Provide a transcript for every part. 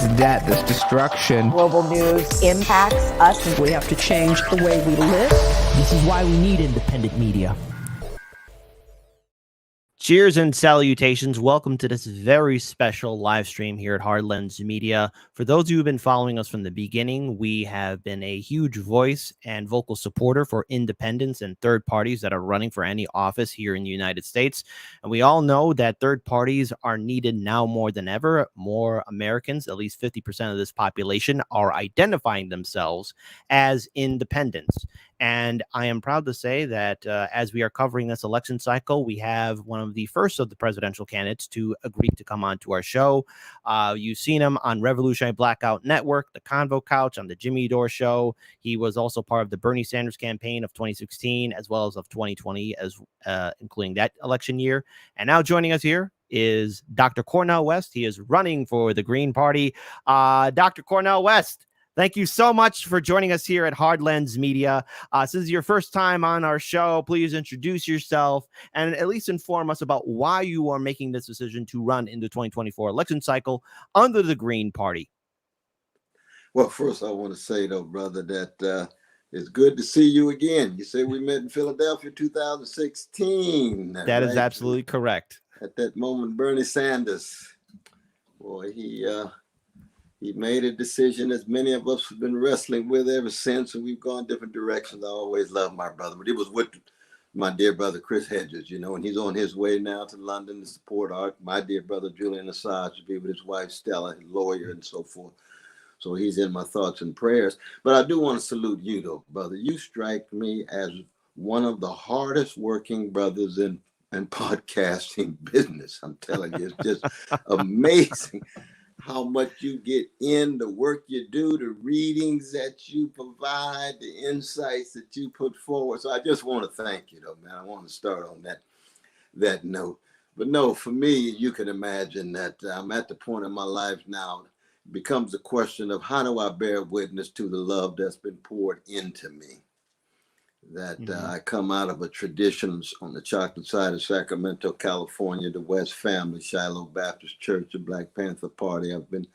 This debt, this destruction. Global news impacts us. We have to change the way we live. This is why we need independent media. Cheers and salutations. Welcome to this very special live stream here at Hardlens Media. For those who have been following us from the beginning, we have been a huge voice and vocal supporter for independents and third parties that are running for any office here in the United States. And we all know that third parties are needed now more than ever. More Americans, at least 50% of this population, are identifying themselves as independents. And I am proud to say that as we are covering this election cycle, we have one of the first of the presidential candidates to agree to come on to our show. You've seen him on Revolutionary Blackout Network, the Convo Couch, on the Jimmy Dore Show. He was also part of the Bernie Sanders campaign of 2016, as well as of 2020, including that election year. And now joining us here is Dr. Cornel West. He is running for the Green Party. Dr. Cornel West, thank you so much for joining us here at Hardlens Media. This is your first time on our show. Please introduce yourself and at least inform us about why you are making this decision to run in the 2024 election cycle under the Green Party. Well, first I want to say, though, brother, that it's good to see you again. You say we met in Philadelphia 2016. That is absolutely correct. At that moment, Bernie Sanders, boy, he made a decision, as many of us have been wrestling with ever since, and we've gone different directions. I always loved my brother, but it was with my dear brother, Chris Hedges, and he's on his way now to London to support my dear brother, Julian Assange, to be with his wife, Stella, his lawyer, and so forth. So he's in my thoughts and prayers. But I do want to salute you, though, brother. You strike me as one of the hardest working brothers in podcasting business. I'm telling you, it's just amazing how much you get in, the work you do, the readings that you provide, the insights that you put forward. So I just want to thank you, though, man. I want to start on that note. But no, for me, you can imagine that I'm at the point in my life now, it becomes a question of how do I bear witness to the love that's been poured into me? That I come out of a tradition on the chocolate side of Sacramento, California, the West Family, Shiloh Baptist Church, the Black Panther Party. I've been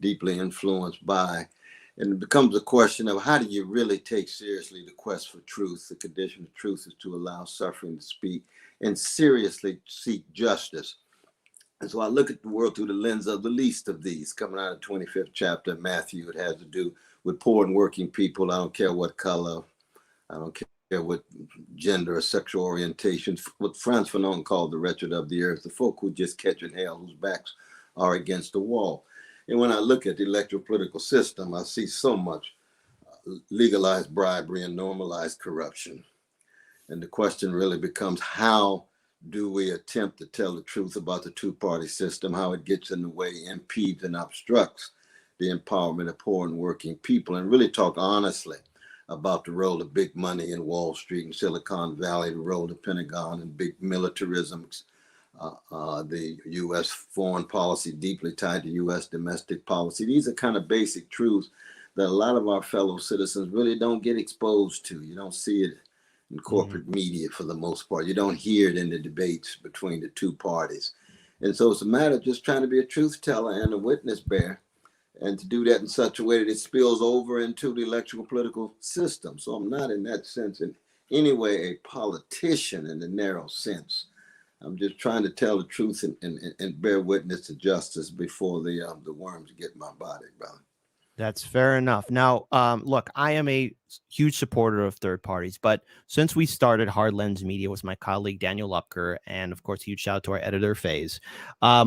deeply influenced by. And it becomes a question of how do you really take seriously the quest for truth? The condition of truth is to allow suffering to speak and seriously seek justice. And so I look at the world through the lens of the least of these. Coming out of the 25th chapter of Matthew, it has to do with poor and working people. I don't care what color. I don't care what gender or sexual orientation, what Frantz Fanon called the wretched of the earth, the folk who just catching hell, whose backs are against the wall. And when I look at the electoral political system, I see so much legalized bribery and normalized corruption. And the question really becomes, how do we attempt to tell the truth about the two-party system, how it gets in the way, impedes and obstructs the empowerment of poor and working people, and really talk honestly about the role of big money in Wall Street and Silicon Valley, the role of the Pentagon and big militarism, the U.S. foreign policy deeply tied to U.S. domestic policy. These are kind of basic truths that a lot of our fellow citizens really don't get exposed to. You don't see it in corporate media for the most part. You don't hear it in the debates between the two parties. And so it's a matter of just trying to be a truth teller and a witness bearer, and to do that in such a way that it spills over into the electoral political system. So I'm not in that sense in any way a politician in the narrow sense. I'm just trying to tell the truth and bear witness to justice before the worms get my body, brother. That's fair enough. Now, look, I am a huge supporter of third parties, but since we started Hardlens Media with my colleague Daniel Lupker, and of course, huge shout out to our editor Faze,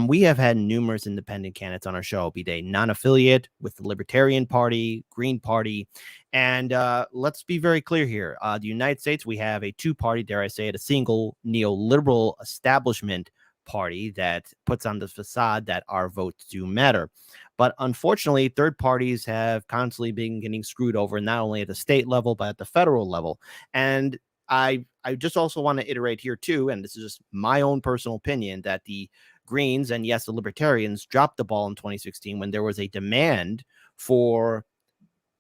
we have had numerous independent candidates on our show, be they non-affiliate with the Libertarian Party, Green Party, and let's be very clear here. The United States, we have a two-party, dare I say it, a single neoliberal establishment party that puts on the facade that our votes do matter. But unfortunately, third parties have constantly been getting screwed over, not only at the state level, but at the federal level. And I just also want to iterate here, too, and this is just my own personal opinion, that the Greens and, yes, the Libertarians dropped the ball in 2016 when there was a demand for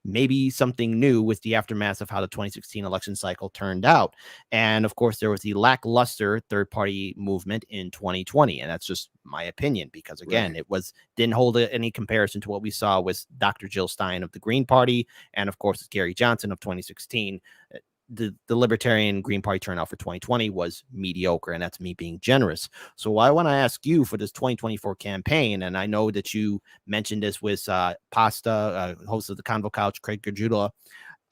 maybe something new with the aftermath of how the 2016 election cycle turned out. And of course, there was the lackluster third party movement in 2020. And that's just my opinion, because again, Right. it didn't hold any comparison to what we saw with Dr. Jill Stein of the Green Party. And of course, Gary Johnson of 2016. The Libertarian Green Party turnout for 2020 was mediocre, and that's me being generous. So I want to ask you for this 2024 campaign, and I know that you mentioned this with Pasta, host of the Convo Couch, Craig Gajula.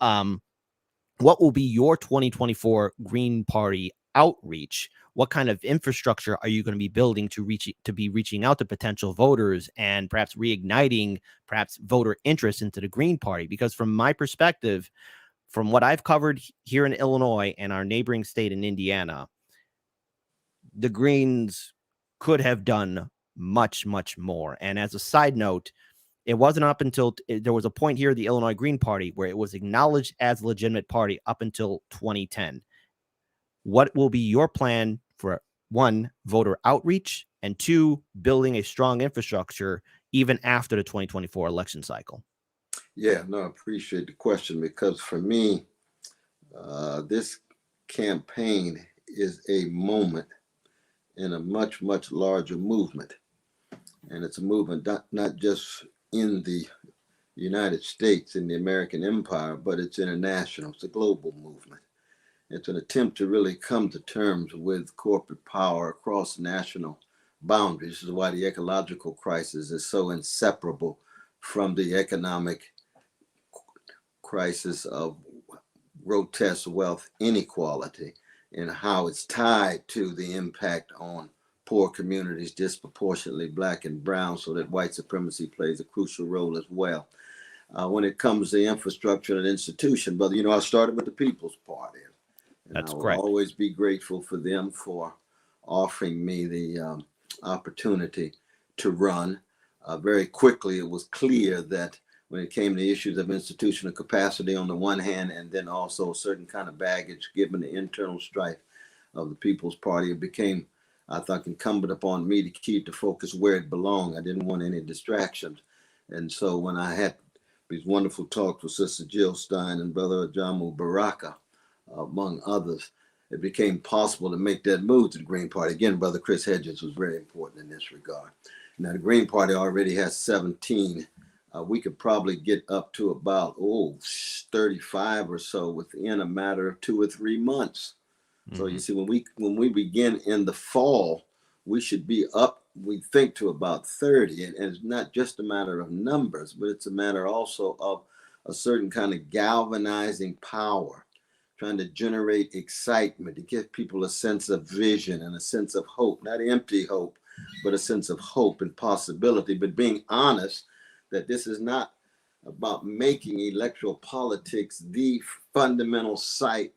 What will be your 2024 Green Party outreach? What kind of infrastructure are you going to be building to be reaching out to potential voters and perhaps reigniting voter interest into the Green Party? Because from my perspective, from what I've covered here in Illinois and our neighboring state in Indiana, the Greens could have done much, much more. And as a side note, it wasn't up until there was a point here, the Illinois Green Party, where it was acknowledged as a legitimate party up until 2010. What will be your plan for, one, voter outreach, and two, building a strong infrastructure even after the 2024 election cycle? Yeah, no, I appreciate the question, because for me, this campaign is a moment in a much, much larger movement. And it's a movement not just in the United States, in the American empire, but it's international. It's a global movement. It's an attempt to really come to terms with corporate power across national boundaries. This is why the ecological crisis is so inseparable from the economic crisis of grotesque wealth inequality, and how it's tied to the impact on poor communities, disproportionately Black and brown, so that white supremacy plays a crucial role as well. When it comes to infrastructure and institution, brother, I started with the People's Party. And That's I will correct. always be grateful for them for offering me the opportunity to run. Very quickly, it was clear that when it came to issues of institutional capacity on the one hand, and then also a certain kind of baggage given the internal strife of the People's Party, it became, I thought, incumbent upon me to keep the focus where it belonged. I didn't want any distractions. And so when I had these wonderful talks with Sister Jill Stein and Brother Ajamu Baraka, among others, it became possible to make that move to the Green Party. Again, Brother Chris Hedges was very important in this regard. Now, the Green Party already has 17. We could probably get up to about 35 or so within a matter of 2 or 3 months. Mm-hmm. So you see, when we begin in the fall, we should be up, we think, to about 30. And it's not just a matter of numbers, but it's a matter also of a certain kind of galvanizing power, trying to generate excitement, to give people a sense of vision and a sense of hope, not empty hope, but a sense of hope and possibility, but being honest that this is not about making electoral politics the fundamental site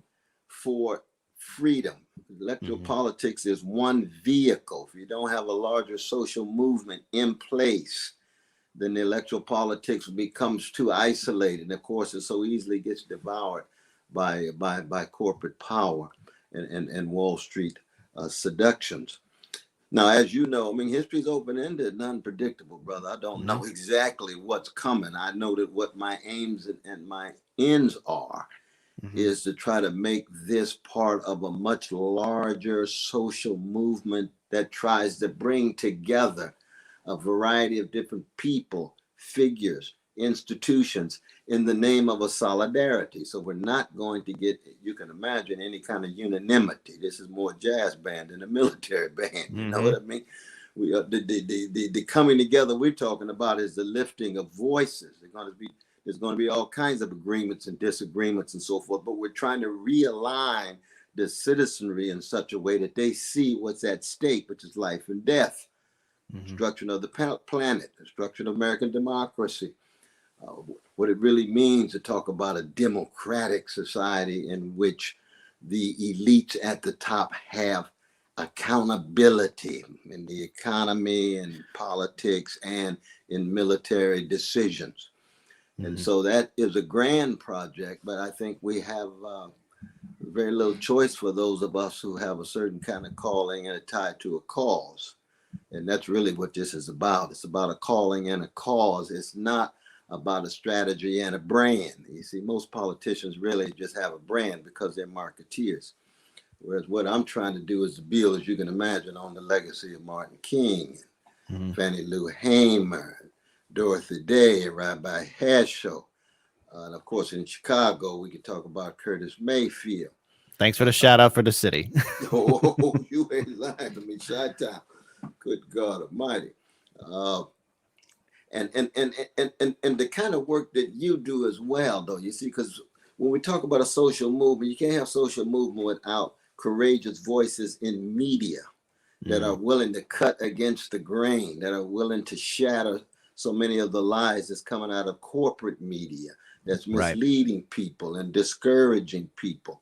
for freedom. Electoral politics is one vehicle. If you don't have a larger social movement in place, then the electoral politics becomes too isolated. And of course, it so easily gets devoured by corporate power and Wall Street seductions. Now, as you know, history's open-ended and unpredictable, brother. I don't know exactly what's coming. I know that what my aims and my ends are is to try to make this part of a much larger social movement that tries to bring together a variety of different people, figures, institutions in the name of a solidarity. So we're not going to get, you can imagine, any kind of unanimity. This is more jazz band than a military band. You know what I mean? We the coming together we're talking about is the lifting of voices. There's going to be all kinds of agreements and disagreements and so forth, but we're trying to realign the citizenry in such a way that they see what's at stake, which is life and death, destruction of the planet, destruction of American democracy. What it really means to talk about a democratic society in which the elites at the top have accountability in the economy and politics and in military decisions. And so that is a grand project, but I think we have very little choice for those of us who have a certain kind of calling and a tie to a cause. And that's really what this is about. It's about a calling and a cause. It's not about a strategy and a brand. You see, most politicians really just have a brand because they're marketeers. Whereas what I'm trying to do is to build, as you can imagine, on the legacy of Martin King, Fannie Lou Hamer, Dorothy Day, Rabbi Heschel. And of course, in Chicago, we could talk about Curtis Mayfield. Thanks for the shout out for the city. Oh, you ain't lying to me, Chi-Town. Good God Almighty. And the kind of work that you do as well, though, you see, because when we talk about a social movement, you can't have social movement without courageous voices in media that are willing to cut against the grain, that are willing to shatter so many of the lies that's coming out of corporate media that's misleading people and discouraging people.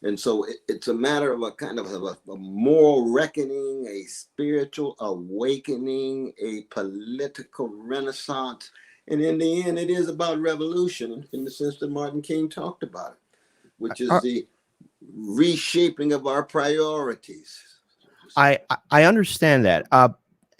And so it's a matter of a kind of a moral reckoning, a spiritual awakening, a political renaissance. And in the end, it is about revolution in the sense that Martin King talked about it, which is the reshaping of our priorities. I understand that.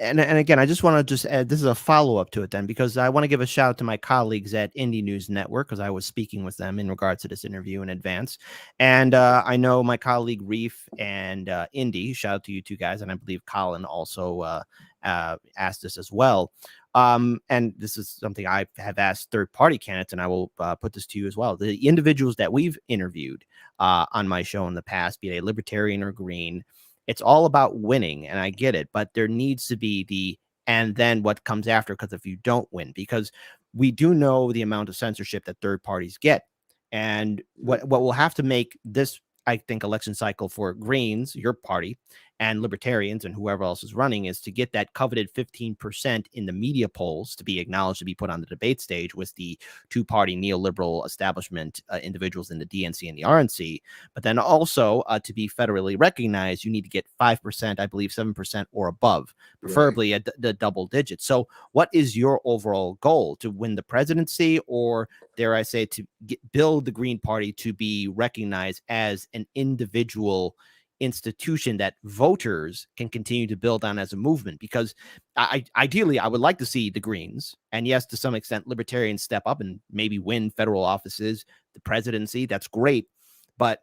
And again, I just want to just add, this is a follow-up to it then, because I want to give a shout out to my colleagues at Indie News Network, because I was speaking with them in regards to this interview in advance. And I know my colleague Reef and Indy, shout out to you two guys. And I believe Colin also asked this as well. And this is something I have asked third-party candidates, and I will put this to you as well. The individuals that we've interviewed on my show in the past, be they libertarian or green, it's all about winning, and I get it, but there needs to be and then what comes after, because if you don't win, because we do know the amount of censorship that third parties get. And what will have to make this, I think, election cycle for Greens, your party, and Libertarians and whoever else is running is to get that coveted 15% in the media polls to be acknowledged, to be put on the debate stage with the two-party neoliberal establishment individuals in the DNC and the RNC. But then also to be federally recognized, you need to get 5%, I believe 7% or above, preferably at the double digits. So what is your overall goal? To win the presidency, or dare I say, to build the Green Party to be recognized as an individual institution that voters can continue to build on as a movement? Because ideally, I would like to see the Greens, and yes, to some extent, Libertarians step up and maybe win federal offices, the presidency. That's great. But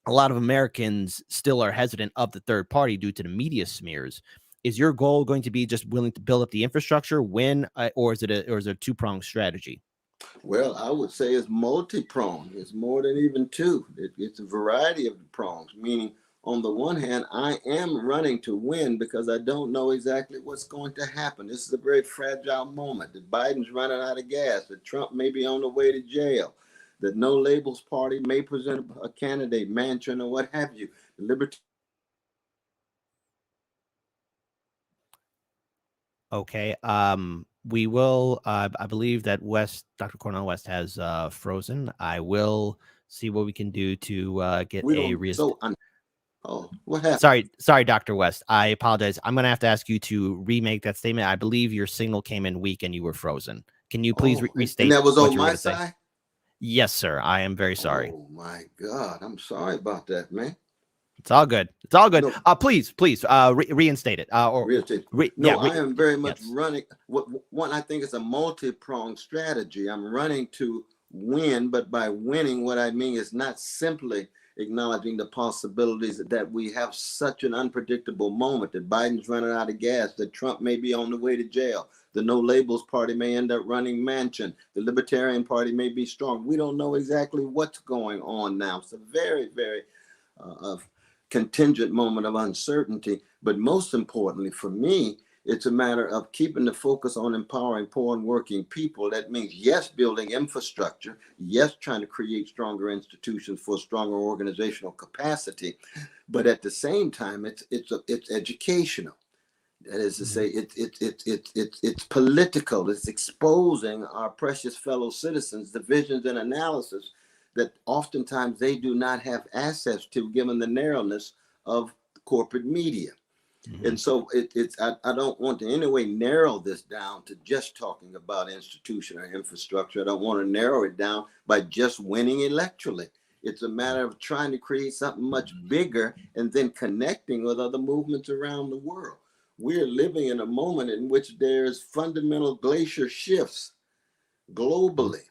a lot of Americans still are hesitant of the third party due to the media smears. Is your goal going to be just willing to build up the infrastructure, win, or is it a two-pronged strategy? Well, I would say it's multi-pronged. It's more than even two. It's a variety of prongs, meaning on the one hand, I am running to win because I don't know exactly what's going to happen. This is a very fragile moment. That Biden's running out of gas, that Trump may be on the way to jail, that No Labels Party may present a candidate, Manchin or what have you. Okay. We will, I believe that Dr. Cornel West has frozen. I will see what we can do to get a Oh, what happened? Sorry, Dr. West. I apologize. I'm going to have to ask you to remake that statement. I believe your signal came in weak and you were frozen. Can you please restate? And that was what on you were my gonna say? side? Yes, sir. I am very sorry. Oh my God. I'm sorry about that, man. It's all good. It's all good. No. Please, reinstate it. Reinstate. I am very much running. One, I think it's a multi-pronged strategy. I'm running to win, but by winning, what I mean is not simply acknowledging the possibilities that we have such an unpredictable moment, that Biden's running out of gas, that Trump may be on the way to jail, the No Labels Party may end up running Manchin, the Libertarian Party may be strong. We don't know exactly what's going on now. It's a very, very contingent moment of uncertainty. But most importantly for me, it's a matter of keeping the focus on empowering poor and working people. That means, yes, building infrastructure, yes, trying to create stronger institutions for stronger organizational capacity, but at the same time, it's educational. That is to say, it's political. It's exposing our precious fellow citizens the visions and analysis that oftentimes they do not have access to, given the narrowness of corporate media. And so I don't want to in any way narrow this down to just talking about institution or infrastructure. I don't want to narrow it down by just winning electorally. It's a matter of trying to create something much bigger and then connecting with other movements around the world. We're living in a moment in which there's fundamental glacier shifts globally.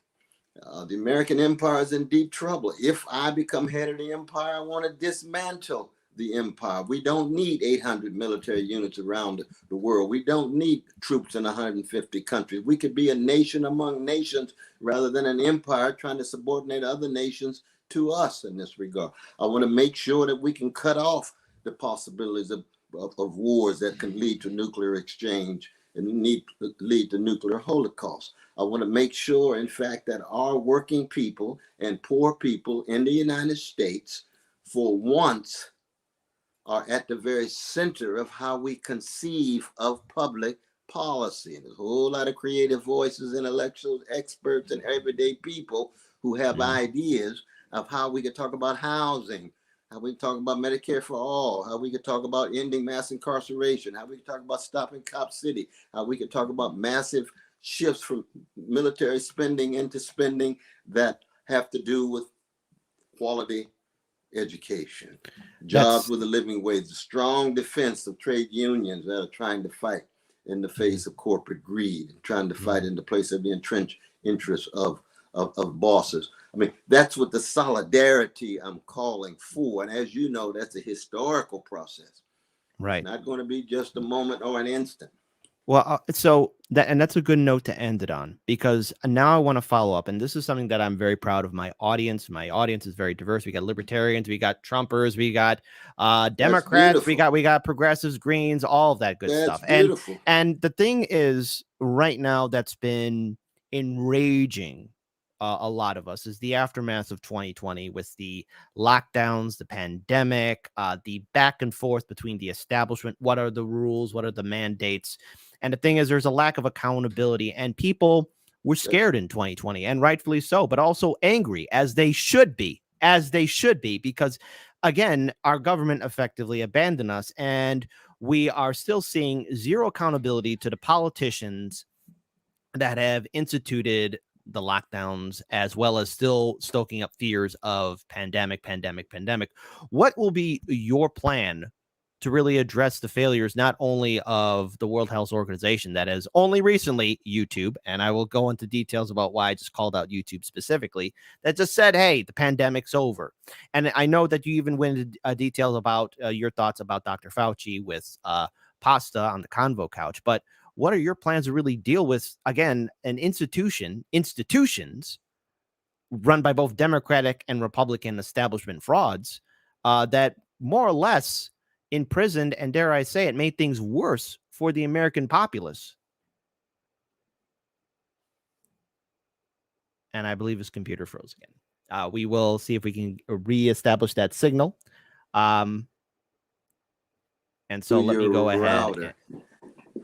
The American empire is in deep trouble. If I become head of the empire, I want to dismantle the empire. We don't need 800 military units around the world. We don't need troops in 150 countries. We could be a nation among nations rather than an empire trying to subordinate other nations to us in this regard. I want to make sure that we can cut off the possibilities of wars that can lead to nuclear exchange and lead to nuclear holocaust. I want to make sure, in fact, that our working people and poor people in the United States, for once, are at the very center of how we conceive of public policy. And there's a whole lot of creative voices, intellectuals, experts, and everyday people who have ideas of how we could talk about housing, how we talk about Medicare for all, how we could talk about ending mass incarceration, how we could talk about stopping Cop City, how we could talk about massive shifts from military spending into spending that have to do with quality education, jobs with a living wage, a strong defense of trade unions that are trying to fight in the face of corporate greed, trying to fight in the place of the entrenched interests of bosses. I mean, that's what the solidarity I'm calling for. And as you know, that's a historical process. Right. It's not going to be just a moment or an instant. Well, that's a good note to end it on, because now I want to follow up. And this is something that I'm very proud of my audience. My audience is very diverse. We got libertarians, we got Trumpers, we got Democrats, we got progressives, Greens, all of that good stuff. Beautiful. And the thing is, right now, that's been enraging a lot of us is the aftermath of 2020 with the lockdowns, the pandemic, the back and forth between the establishment. What are the rules? What are the mandates? And the thing is, there's a lack of accountability, and people were scared in 2020, and rightfully so, but also angry, as they should be, because again, our government effectively abandoned us, and we are still seeing zero accountability to the politicians that have instituted the lockdowns, as well as still stoking up fears of pandemic. What will be your plan to really address the failures, not only of the World Health Organization, that is only recently YouTube, and I will go into details about why I just called out YouTube specifically, that just said, hey, the pandemic's over. And I know that you even went into details about your thoughts about Dr. Fauci with pasta on the convo couch, but what are your plans to really deal with, again, an institutions run by both Democratic and Republican establishment frauds that more or less imprisoned, and dare I say it, made things worse for the American populace? And I believe his computer froze again. We will see if we can reestablish that signal. And so let me go ahead.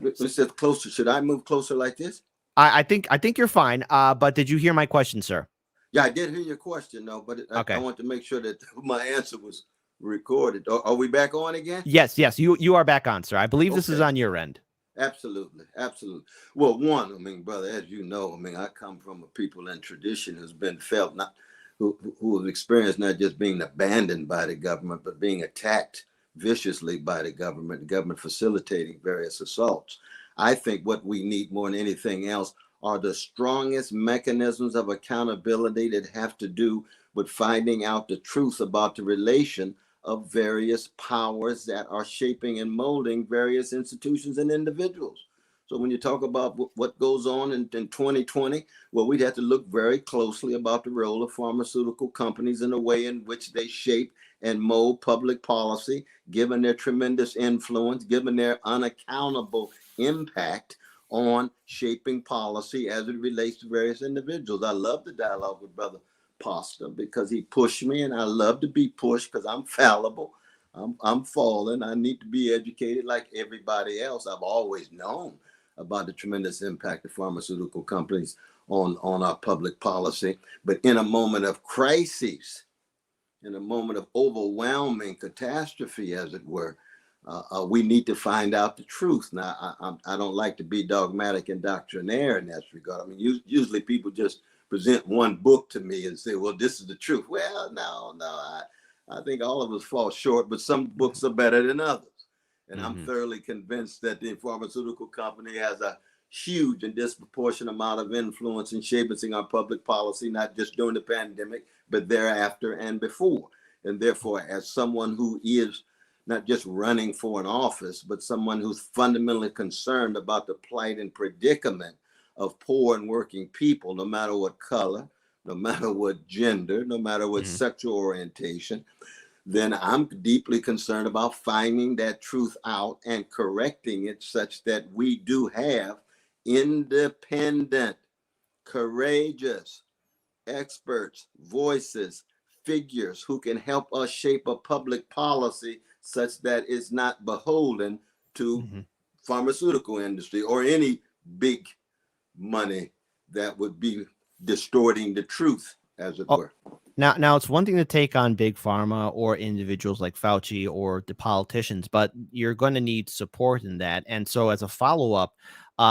Let's get closer. Should I move closer like this? I think you're fine. But did you hear my question, sir? Yeah, I did hear your question, though. But okay. I want to make sure that my answer was recorded. Are we back on again? Yes. You are back on, sir. I believe this is on your end. Absolutely. Well, one, I mean, brother, as you know, I mean, I come from a people and tradition who's been felt who have experienced not just being abandoned by the government, but being attacked viciously by the government facilitating various assaults. I think what we need more than anything else are the strongest mechanisms of accountability that have to do with finding out the truth about the relation of various powers that are shaping and molding various institutions and individuals. So when you talk about what goes on in 2020, well, we'd have to look very closely about the role of pharmaceutical companies and the way in which they shape and mold public policy, given their tremendous influence, given their unaccountable impact on shaping policy as it relates to various individuals. I love the dialogue with Brother Pasta because he pushed me, and I love to be pushed because I'm fallible. I'm falling. I need to be educated like everybody else. I've always known about the tremendous impact of pharmaceutical companies on our public policy. But in a moment of crisis, in a moment of overwhelming catastrophe, as it were, we need to find out the truth. Now, I don't like to be dogmatic and doctrinaire in that regard. I mean, usually people just present one book to me and say, well, this is the truth. Well, no, I think all of us fall short, but some books are better than others. And I'm thoroughly convinced that the pharmaceutical company has a huge and disproportionate amount of influence in shaping our public policy, not just during the pandemic, but thereafter and before. And therefore, as someone who is not just running for an office, but someone who's fundamentally concerned about the plight and predicament of poor and working people, no matter what color, no matter what gender, no matter what sexual orientation, then I'm deeply concerned about finding that truth out and correcting it such that we do have independent, courageous experts, voices, figures who can help us shape a public policy such that it's not beholden to pharmaceutical industry or any big money that would be distorting the truth, as it were. Now it's one thing to take on big pharma or individuals like Fauci or the politicians, but you're going to need support in that. And so as a follow-up,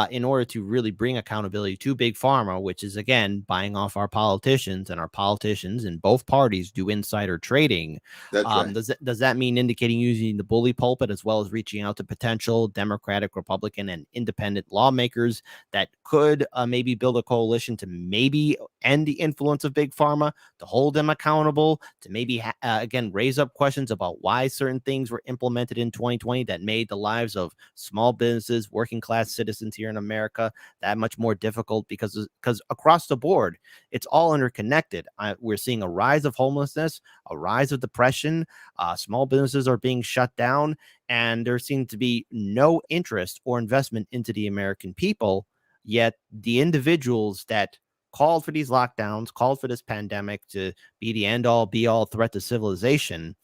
in order to really bring accountability to big pharma, which is, again, buying off our politicians, and our politicians in both parties do insider trading. That's right. Does that mean indicating using the bully pulpit as well as reaching out to potential Democratic, Republican, and independent lawmakers that could maybe build a coalition to maybe end the influence of big pharma, to hold them accountable, to maybe, again, raise up questions about why certain things were implemented in 2020 that made the lives of small businesses, working class citizens here in America that much more difficult, because across the board, it's all interconnected. We're seeing a rise of homelessness, a rise of depression, small businesses are being shut down, and there seems to be no interest or investment into the American people. Yet the individuals that called for these lockdowns, called for this pandemic to be the end-all be-all threat to civilization,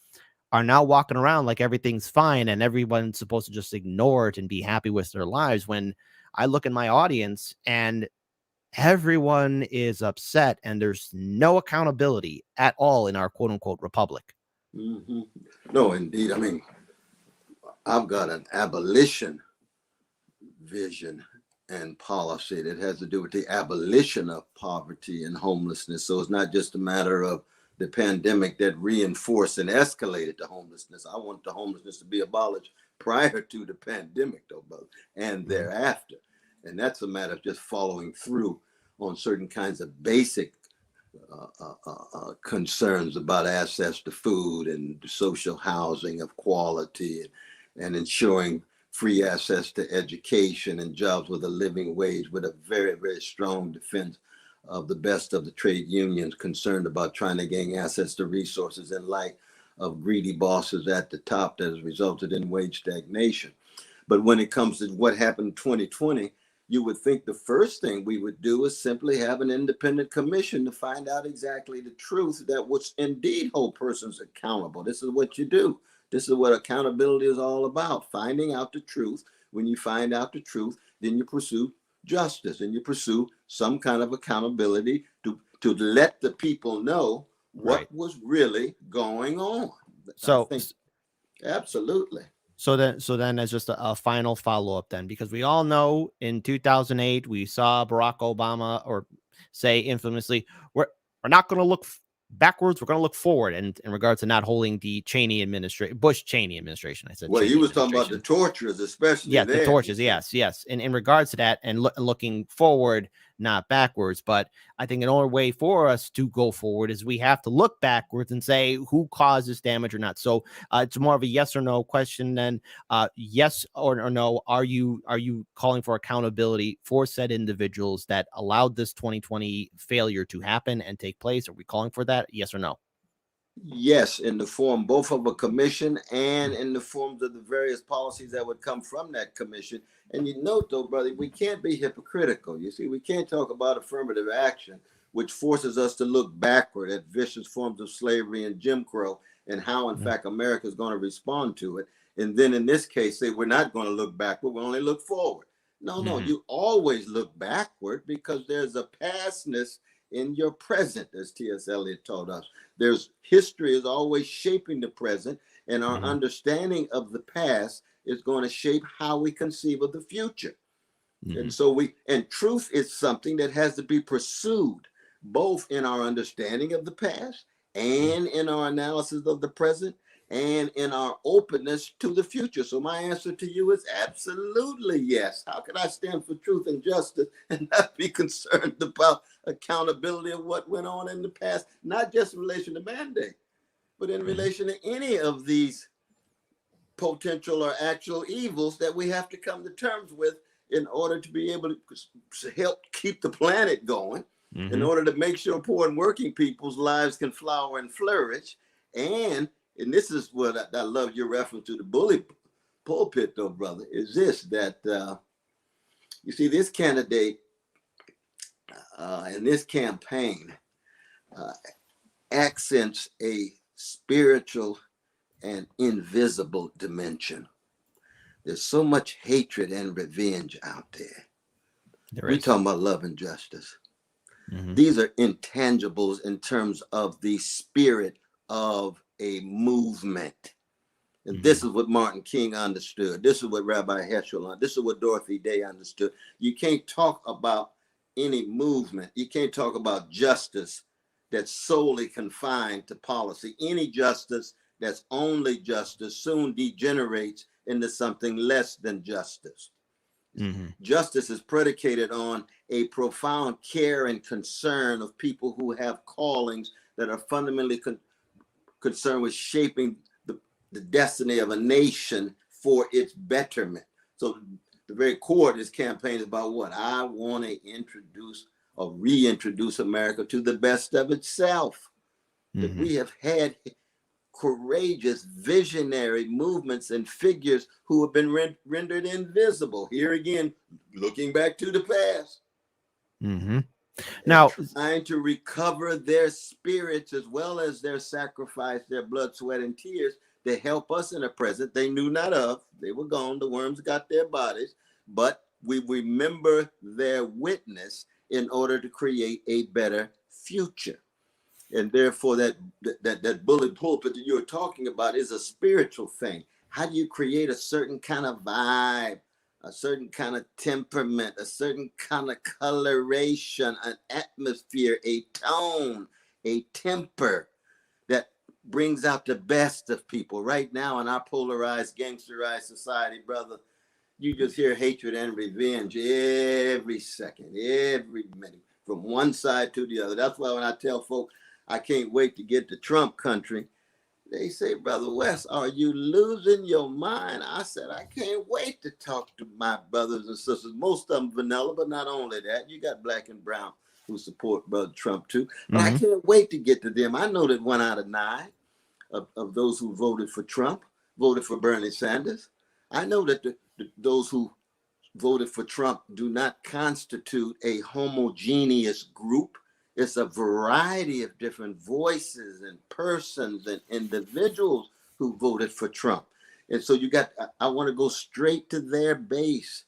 are now walking around like everything's fine and everyone's supposed to just ignore it and be happy with their lives, when I look in my audience and everyone is upset and there's no accountability at all in our quote unquote republic. No, indeed. I mean, I've got an abolition vision and policy that has to do with the abolition of poverty and homelessness. So it's not just a matter of the pandemic that reinforced and escalated the homelessness. I want the homelessness to be abolished prior to the pandemic, though, brother, and thereafter. And that's a matter of just following through on certain kinds of basic concerns about access to food and social housing of quality, and ensuring free access to education and jobs with a living wage, with a very, very strong defense of the best of the trade unions concerned about trying to gain access to resources in light of greedy bosses at the top that has resulted in wage stagnation. But when it comes to what happened in 2020, you would think the first thing we would do is simply have an independent commission to find out exactly the truth that would indeed hold persons accountable. This is what you do. This is what accountability is all about, finding out the truth. When you find out the truth, then you pursue justice and you pursue some kind of accountability to let the people know what was really going on. So absolutely. So then as just a final follow-up then, because we all know in 2008, we saw Barack Obama or say infamously, we're not going to look backwards, we're going to look forward, and in regards to not holding the Bush-Cheney administration. I said, well, he was talking about the tortures, especially. Yeah, the tortures. Yes. And in regards to that, and looking forward, not backwards. But I think an only way for us to go forward is we have to look backwards and say who caused this damage or not. So it's more of a yes or no question then. Yes or no, are you calling for accountability for said individuals that allowed this 2020 failure to happen and take place? Are we calling for that? Yes or no? Yes, in the form both of a commission and in the forms of the various policies that would come from that commission. And you note, though, brother, we can't be hypocritical. You see, we can't talk about affirmative action, which forces us to look backward at vicious forms of slavery and Jim Crow and how, in fact, America is going to respond to it. And then in this case, say we're not going to look backward, we only look forward. No, you always look backward because there's a pastness in your present, as T.S. Eliot taught us. There's history is always shaping the present, and our understanding of the past is going to shape how we conceive of the future. And so truth is something that has to be pursued both in our understanding of the past and in our analysis of the present and in our openness to the future. So my answer to you is absolutely yes. How can I stand for truth and justice and not be concerned about accountability of what went on in the past, not just in relation to mandate, but in relation to any of these potential or actual evils that we have to come to terms with in order to be able to help keep the planet going, in order to make sure poor and working people's lives can flower and flourish. And this is what I love your reference to the bully pulpit, though, brother, is this, that you see, this candidate and this campaign accents a spiritual and invisible dimension. There's so much hatred and revenge out there. We're talking about love and justice. These are intangibles in terms of the spirit of a movement. And this is what Martin King understood. This is what Rabbi Heschel understood. This is what Dorothy Day understood. You can't talk about any movement. You can't talk about justice that's solely confined to policy. Any justice that's only justice soon degenerates into something less than justice. Justice is predicated on a profound care and concern of people who have callings that are fundamentally concerned with shaping the destiny of a nation for its betterment. So the very core of this campaign is about what? I want to introduce or reintroduce America to the best of itself. That we have had courageous, visionary movements and figures who have been rendered invisible. Here again, looking back to the past. Now, trying to recover their spirits as well as their sacrifice, their blood, sweat, and tears to help us in a present they knew not of. They were gone. The worms got their bodies, but we remember their witness in order to create a better future. And therefore, that bully pulpit that you're talking about is a spiritual thing. How do you create a certain kind of vibe, a certain kind of temperament, a certain kind of coloration, an atmosphere, a tone, a temper that brings out the best of people? Right now in our polarized, gangsterized society, brother, you just hear hatred and revenge every second, every minute, from one side to the other. That's why when I tell folks, I can't wait to get to Trump country, they say, Brother West, are you losing your mind? I said, I can't wait to talk to my brothers and sisters. Most of them vanilla, but not only that, you got black and brown who support Brother Trump too. But I can't wait to get to them. I know that 1 out of 9 of those who voted for Trump voted for Bernie Sanders. I know that those who voted for Trump do not constitute a homogeneous group. It's a variety of different voices and persons and individuals who voted for Trump. And so I want to go straight to their base,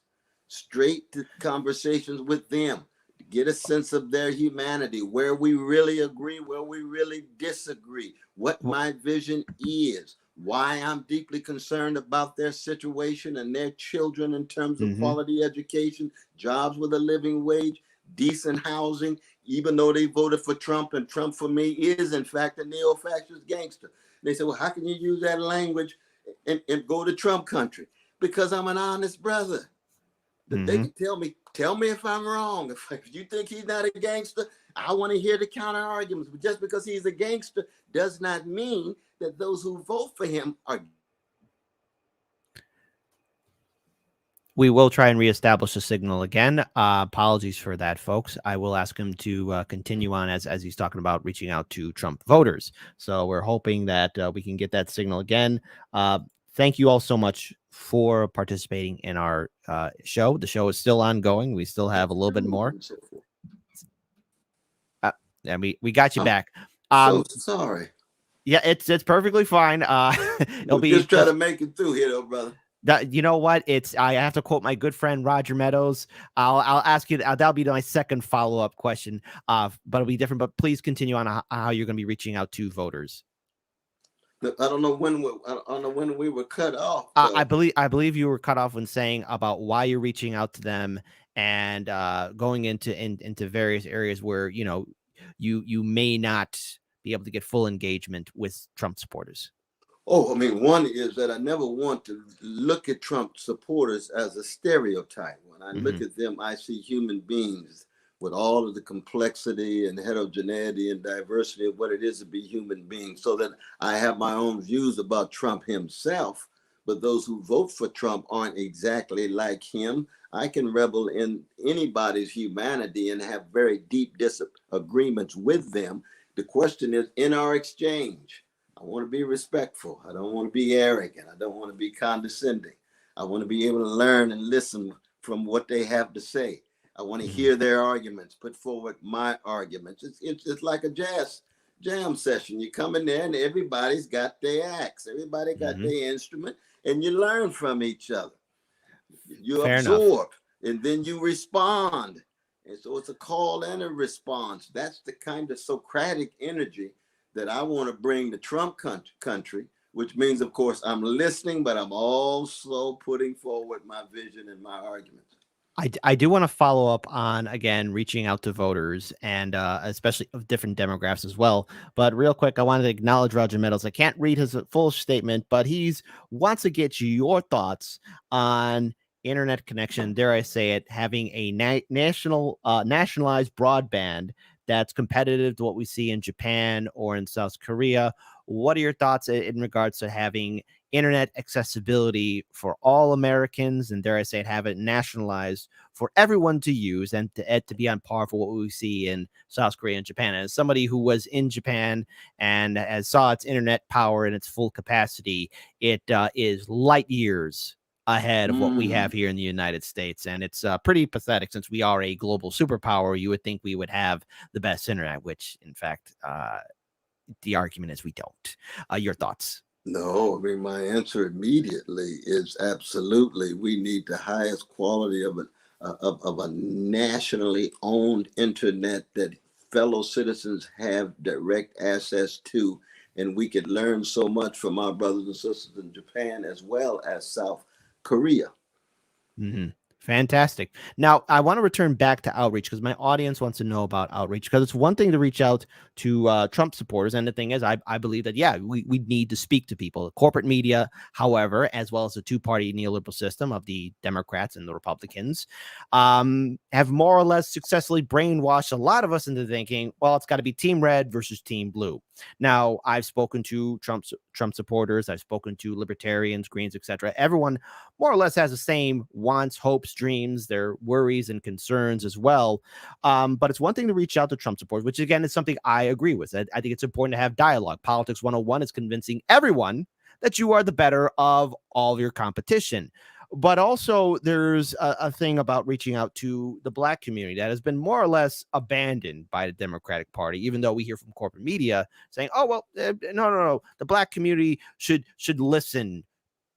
straight to conversations with them, to get a sense of their humanity, where we really agree, where we really disagree, what my vision is, why I'm deeply concerned about their situation and their children in terms of quality education, jobs with a living wage, decent housing, even though they voted for Trump, and Trump for me is in fact a neo-fascist gangster. They say, well, how can you use that language and go to Trump country? Because I'm an honest brother. They can tell me if I'm wrong. If you think he's not a gangster, I want to hear the counter arguments. But just because he's a gangster does not mean that those who vote for him are. We will try and reestablish the signal again. Apologies for that, folks. I will ask him to continue on as he's talking about reaching out to Trump voters. So we're hoping that we can get that signal again. Thank you all so much for participating in our show. The show is still ongoing. We still have a little bit more. And we got you back. So sorry. Yeah, it's perfectly fine. It'll be just try to make it through here, though, brother. You know what? I have to quote my good friend Roger Meadows. I'll ask you. That'll be my second follow-up question. But it'll be different. But please continue on how you're going to be reaching out to voters. I don't know when we were cut off. I believe you were cut off when saying about why you're reaching out to them and going into various areas where you may not be able to get full engagement with Trump supporters. Oh, I mean, one is that I never want to look at Trump supporters as a stereotype. When I look at them, I see human beings with all of the complexity and heterogeneity and diversity of what it is to be human beings, so that I have my own views about Trump himself. But those who vote for Trump aren't exactly like him. I can revel in anybody's humanity and have very deep disagreements with them. The question is, in our exchange, I want to be respectful. I don't want to be arrogant. I don't want to be condescending. I want to be able to learn and listen from what they have to say. I want to hear their arguments, put forward my arguments. It's like a jam session. You come in there and everybody's got their axe. Everybody got their instrument, and you learn from each other. You Fair absorb, and then you respond. And so it's a call and a response. That's the kind of Socratic energy that I want to bring to Trump country, which means, of course, I'm listening, but I'm also putting forward my vision and my arguments. I do want to follow up on, again, reaching out to voters and especially of different demographics as well. But real quick, I wanted to acknowledge Roger Meadows. I can't read his full statement, but he's wants to get your thoughts on internet connection. Dare I say it, having a nationalized broadband that's competitive to what we see in Japan or in South Korea. What are your thoughts in regards to having internet accessibility for all Americans, and dare I say it, have it nationalized for everyone to use and to be on par for what we see in South Korea and Japan? As somebody who was in Japan and has saw its internet power in its full capacity, it is light years ahead of what we have here in the United States. And it's pretty pathetic, since we are a global superpower. You would think we would have the best internet, which in fact, the argument is we don't. Your thoughts? No, I mean, my answer immediately is absolutely. We need the highest quality of a nationally owned internet that fellow citizens have direct access to. And we could learn so much from our brothers and sisters in Japan as well as South Korea. Fantastic. Now, I want to return back to outreach, because my audience wants to know about outreach, because it's one thing to reach out to Trump supporters. And the thing is, I believe that, yeah, we need to speak to people. The corporate media, however, as well as the two-party neoliberal system of the Democrats and the Republicans, have more or less successfully brainwashed a lot of us into thinking, well, it's got to be team red versus team blue. Now, I've spoken to Trump supporters. I've spoken to libertarians, Greens, etc. Everyone more or less has the same wants, hopes, dreams, their worries and concerns as well. But it's one thing to reach out to Trump supporters, which again is something I agree with. I think it's important to have dialogue. Politics 101 is convincing everyone that you are the better of all of your competition. But also there's a thing about reaching out to the Black community that has been more or less abandoned by the Democratic Party, even though we hear from corporate media saying, oh, well, no, the Black community should listen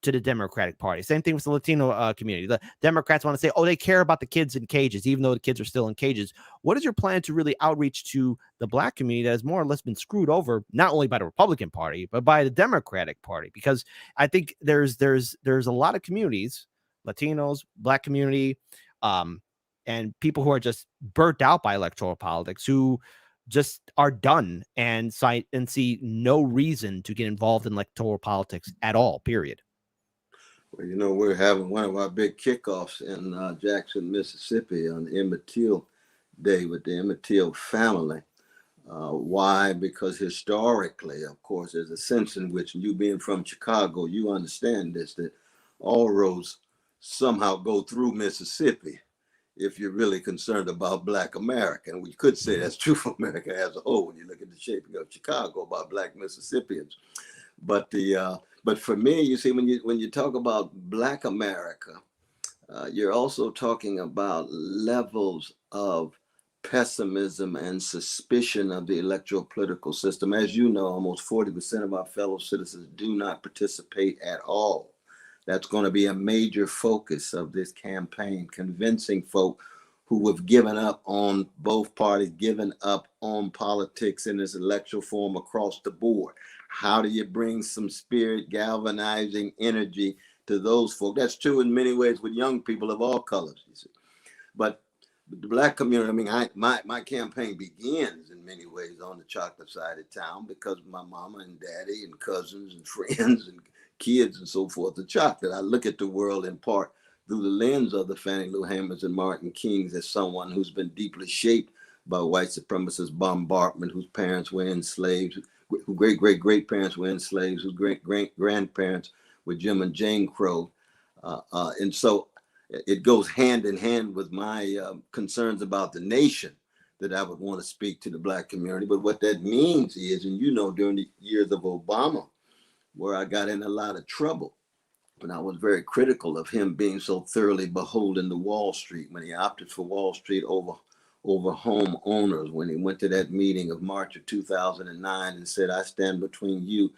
to the Democratic Party. Same thing with the Latino community. The Democrats want to say, oh, they care about the kids in cages, even though the kids are still in cages. What is your plan to really outreach to the Black community that has more or less been screwed over, not only by the Republican Party, but by the Democratic Party? Because I think there's a lot of communities, Latinos, Black community, and people who are just burnt out by electoral politics, who just are done and see no reason to get involved in electoral politics at all, period. Well, you know, we're having one of our big kickoffs in Jackson, Mississippi on Emmett Till Day with the Emmett Till family. Why? Because historically, of course, there's a sense in which, you being from Chicago, you understand this, that all roads somehow go through Mississippi if you're really concerned about Black America. And we could say that's true for America as a whole when you look at the shaping of Chicago about Black Mississippians. But for me, you see, when you talk about Black America, you're also talking about levels of pessimism and suspicion of the electoral political system. As you know, almost 40% of our fellow citizens do not participate at all. That's going to be a major focus of this campaign, convincing folk who have given up on both parties, given up on politics in this electoral form across the board. How do you bring some spirit, galvanizing energy to those folk? That's true in many ways with young people of all colors, you see. But the black community, I mean, my campaign begins in many ways on the chocolate side of town because my mama and daddy and cousins and friends and kids and so forth are chocolate. I look at the world in part through the lens of the Fannie Lou Hamers and Martin Kings as someone who's been deeply shaped by white supremacist bombardment, whose parents were enslaved, whose great parents were enslaved, whose great grandparents were Jim and Jane Crow. And so it goes hand in hand with my concerns about the nation that I would want to speak to the black community. But what that means is, and you know, during the years of Obama, where I got in a lot of trouble, and I was very critical of him being so thoroughly beholden to Wall Street, when he opted for Wall Street over home owners, when he went to that meeting of March of 2009 and said, I stand between you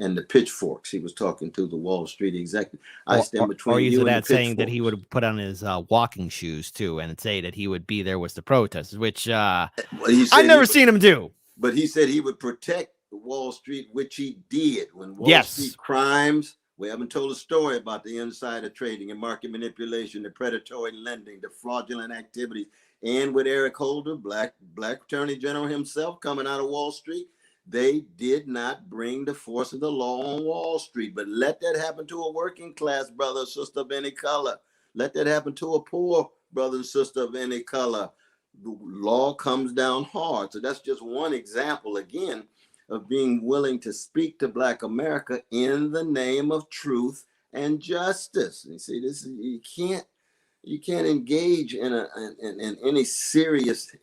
and the pitchforks. He was talking to the Wall Street executive. I stand between you and the pitchforks. Saying that he would put on his walking shoes too and say that he would be there with the protesters, which I've never seen him do. But he said he would protect Wall Street, which he did. When Wall Street crimes, we haven't told a story about the insider trading and market manipulation, the predatory lending, the fraudulent activities, and with Eric Holder, black attorney general himself, coming out of Wall Street. They did not bring the force of the law on Wall Street, but let that happen to a working class brother or sister of any color. Let that happen to a poor brother and sister of any color. The law comes down hard. So that's just one example, again, of being willing to speak to Black America in the name of truth and justice. You see, this is, you can't engage in any serious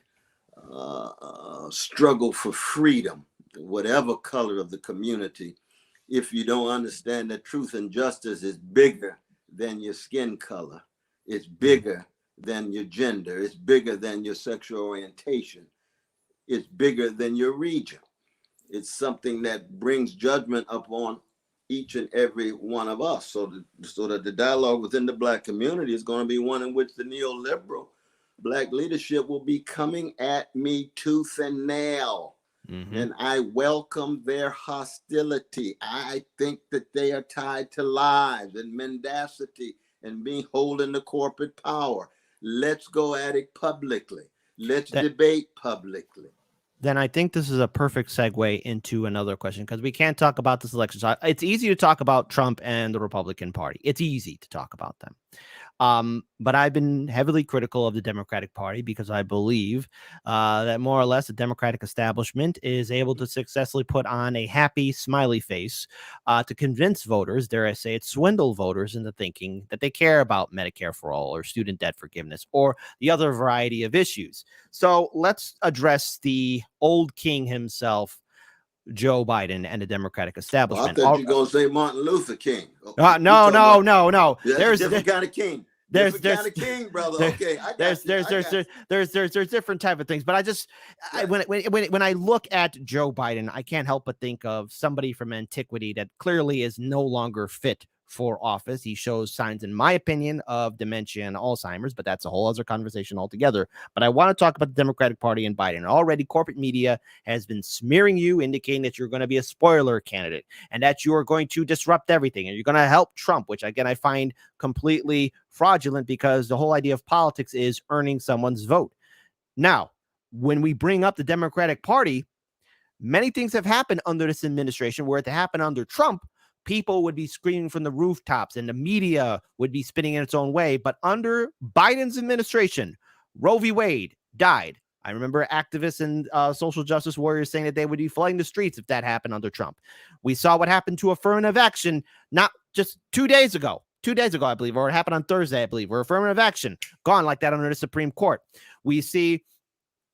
struggle for freedom, whatever color of the community, if you don't understand that truth and justice is bigger than your skin color. It's bigger than your gender. It's bigger than your sexual orientation. It's bigger than your region. It's something that brings judgment upon each and every one of us. So that the dialogue within the Black community is going to be one in which the neoliberal Black leadership will be coming at me tooth and nail. Mm-hmm. And I welcome their hostility. I think that they are tied to lies and mendacity and being holding the corporate power. Let's go at it publicly. Let's debate publicly. Then I think this is a perfect segue into another question, because we can't talk about this election. So it's easy to talk about Trump and the Republican Party. It's easy to talk about them. But I've been heavily critical of the Democratic Party because I believe that more or less the Democratic establishment is able to successfully put on a happy, smiley face to convince voters, dare I say it, swindle voters into thinking that they care about Medicare for all or student debt forgiveness or the other variety of issues. So let's address the old king himself, Joe Biden, and the Democratic establishment. Well, I thought you were going to say Martin Luther King. No. Yeah, there's a different kind of king. There's kind of king, brother. Okay, there's different type of things, but when I look at Joe Biden, I can't help but think of somebody from antiquity that clearly is no longer fit for office. He shows signs, in my opinion, of dementia and Alzheimer's, but that's a whole other conversation altogether. But I want to talk about the Democratic Party and Biden. Already, corporate media has been smearing you, indicating that you're going to be a spoiler candidate and that you are going to disrupt everything and you're going to help Trump, which again, I find completely fraudulent because the whole idea of politics is earning someone's vote. Now, when we bring up the Democratic Party, many things have happened under this administration where it happened under Trump. People would be screaming from the rooftops and the media would be spinning in its own way. But under Biden's administration, Roe v. Wade died. I remember activists and social justice warriors saying that they would be flooding the streets if that happened under Trump. We saw what happened to affirmative action not just 2 days ago. 2 days ago, I believe, or it happened on Thursday, I believe, where affirmative action gone like that under the Supreme Court. We see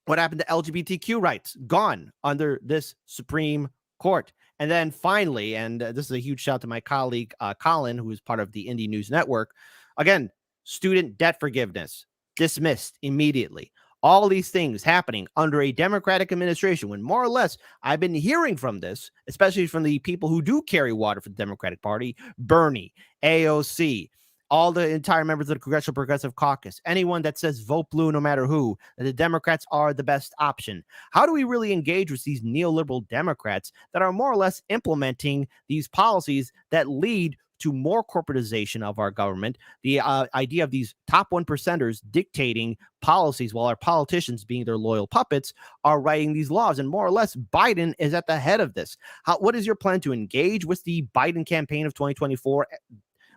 what happened to LGBTQ rights gone under this Supreme Court. And then finally, and this is a huge shout out to my colleague, Colin, who is part of the Indie News Network. Again, student debt forgiveness dismissed immediately. All these things happening under a Democratic administration when more or less I've been hearing from this, especially from the people who do carry water for the Democratic Party, Bernie, AOC, all the entire members of the Congressional Progressive Caucus, anyone that says vote blue no matter who, that the Democrats are the best option. How do we really engage with these neoliberal Democrats that are more or less implementing these policies that lead to more corporatization of our government, the idea of these top 1%ers dictating policies while our politicians, being their loyal puppets, are writing these laws. And more or less, Biden is at the head of this. What is your plan to engage with the Biden campaign of 2024?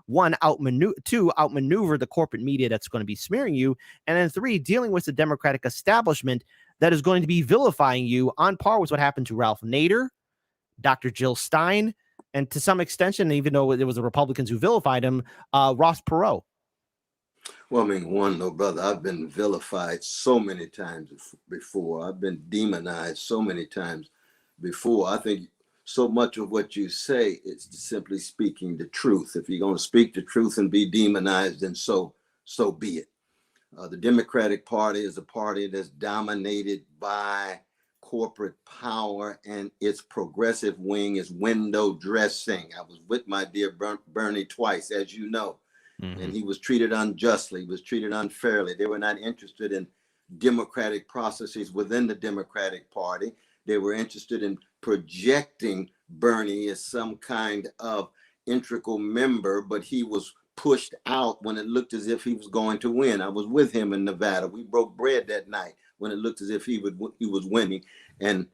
One, outmaneuver the corporate media that's going to be smearing you. And then three, dealing with the Democratic establishment that is going to be vilifying you on par with what happened to Ralph Nader, Dr. Jill Stein, and to some extension, even though it was the Republicans who vilified him, Ross Perot. Well, I mean, no, brother, I've been vilified so many times before. I've been demonized so many times before. I think so much of what you say is simply speaking the truth. If you're going to speak the truth and be demonized, then so be it. The Democratic Party is a party that's dominated by corporate power, and its progressive wing is window dressing. I was with my dear Bernie twice, as you know, and he was treated unjustly. He was treated unfairly. They were not interested in democratic processes within the Democratic Party. They were interested in projecting Bernie as some kind of integral member, but he was pushed out when it looked as if he was going to win. I was with him in Nevada. We broke bread that night when it looked as if he was winning, and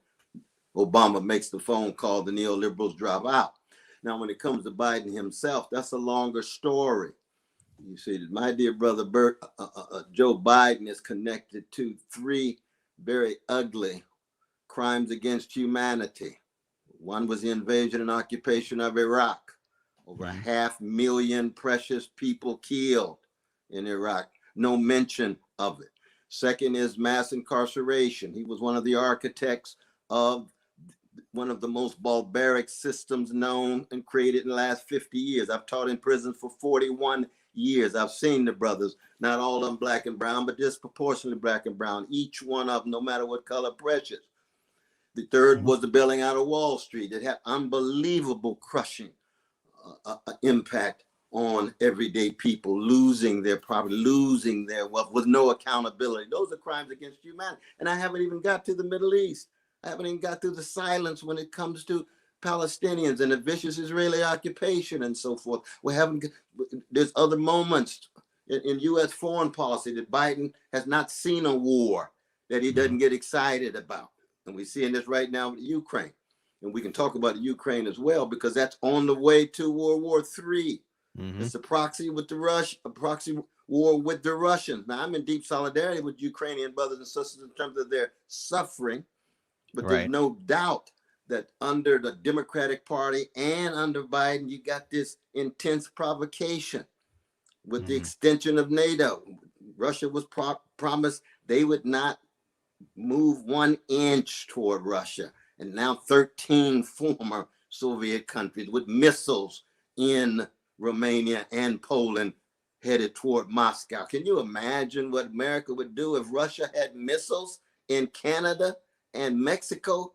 Obama makes the phone call, the neoliberals drop out. Now, when it comes to Biden himself, that's a longer story. You see, my dear brother Joe Biden is connected to three very ugly crimes against humanity. One was the invasion and occupation of Iraq. Over 500,000 precious people killed in Iraq. No mention of it. Second is mass incarceration. He was one of the architects of one of the most barbaric systems known and created in the last 50 years. I've taught in prison for 41 years. I've seen the brothers, not all of them black and brown, but disproportionately black and brown. Each one of them, no matter what color, precious. The third was the bailing out of Wall Street. It had unbelievable crushing impact on everyday people, losing their property, losing their wealth with no accountability. Those are crimes against humanity. And I haven't even got to the Middle East. I haven't even got to the silence when it comes to Palestinians and the vicious Israeli occupation and so forth. There's other moments in U.S. foreign policy that Biden has not seen a war that he doesn't get excited about. And we're seeing this right now with Ukraine. And we can talk about Ukraine as well, because that's on the way to World War III. It's a proxy with a proxy war with the Russians. Now, I'm in deep solidarity with Ukrainian brothers and sisters in terms of their suffering, but there's no doubt that under the Democratic Party and under Biden, you got this intense provocation with the extension of NATO. Russia was promised they would not move 1 inch toward Russia. And now 13 former Soviet countries with missiles in Romania and Poland headed toward Moscow. Can you imagine what America would do if Russia had missiles in Canada and Mexico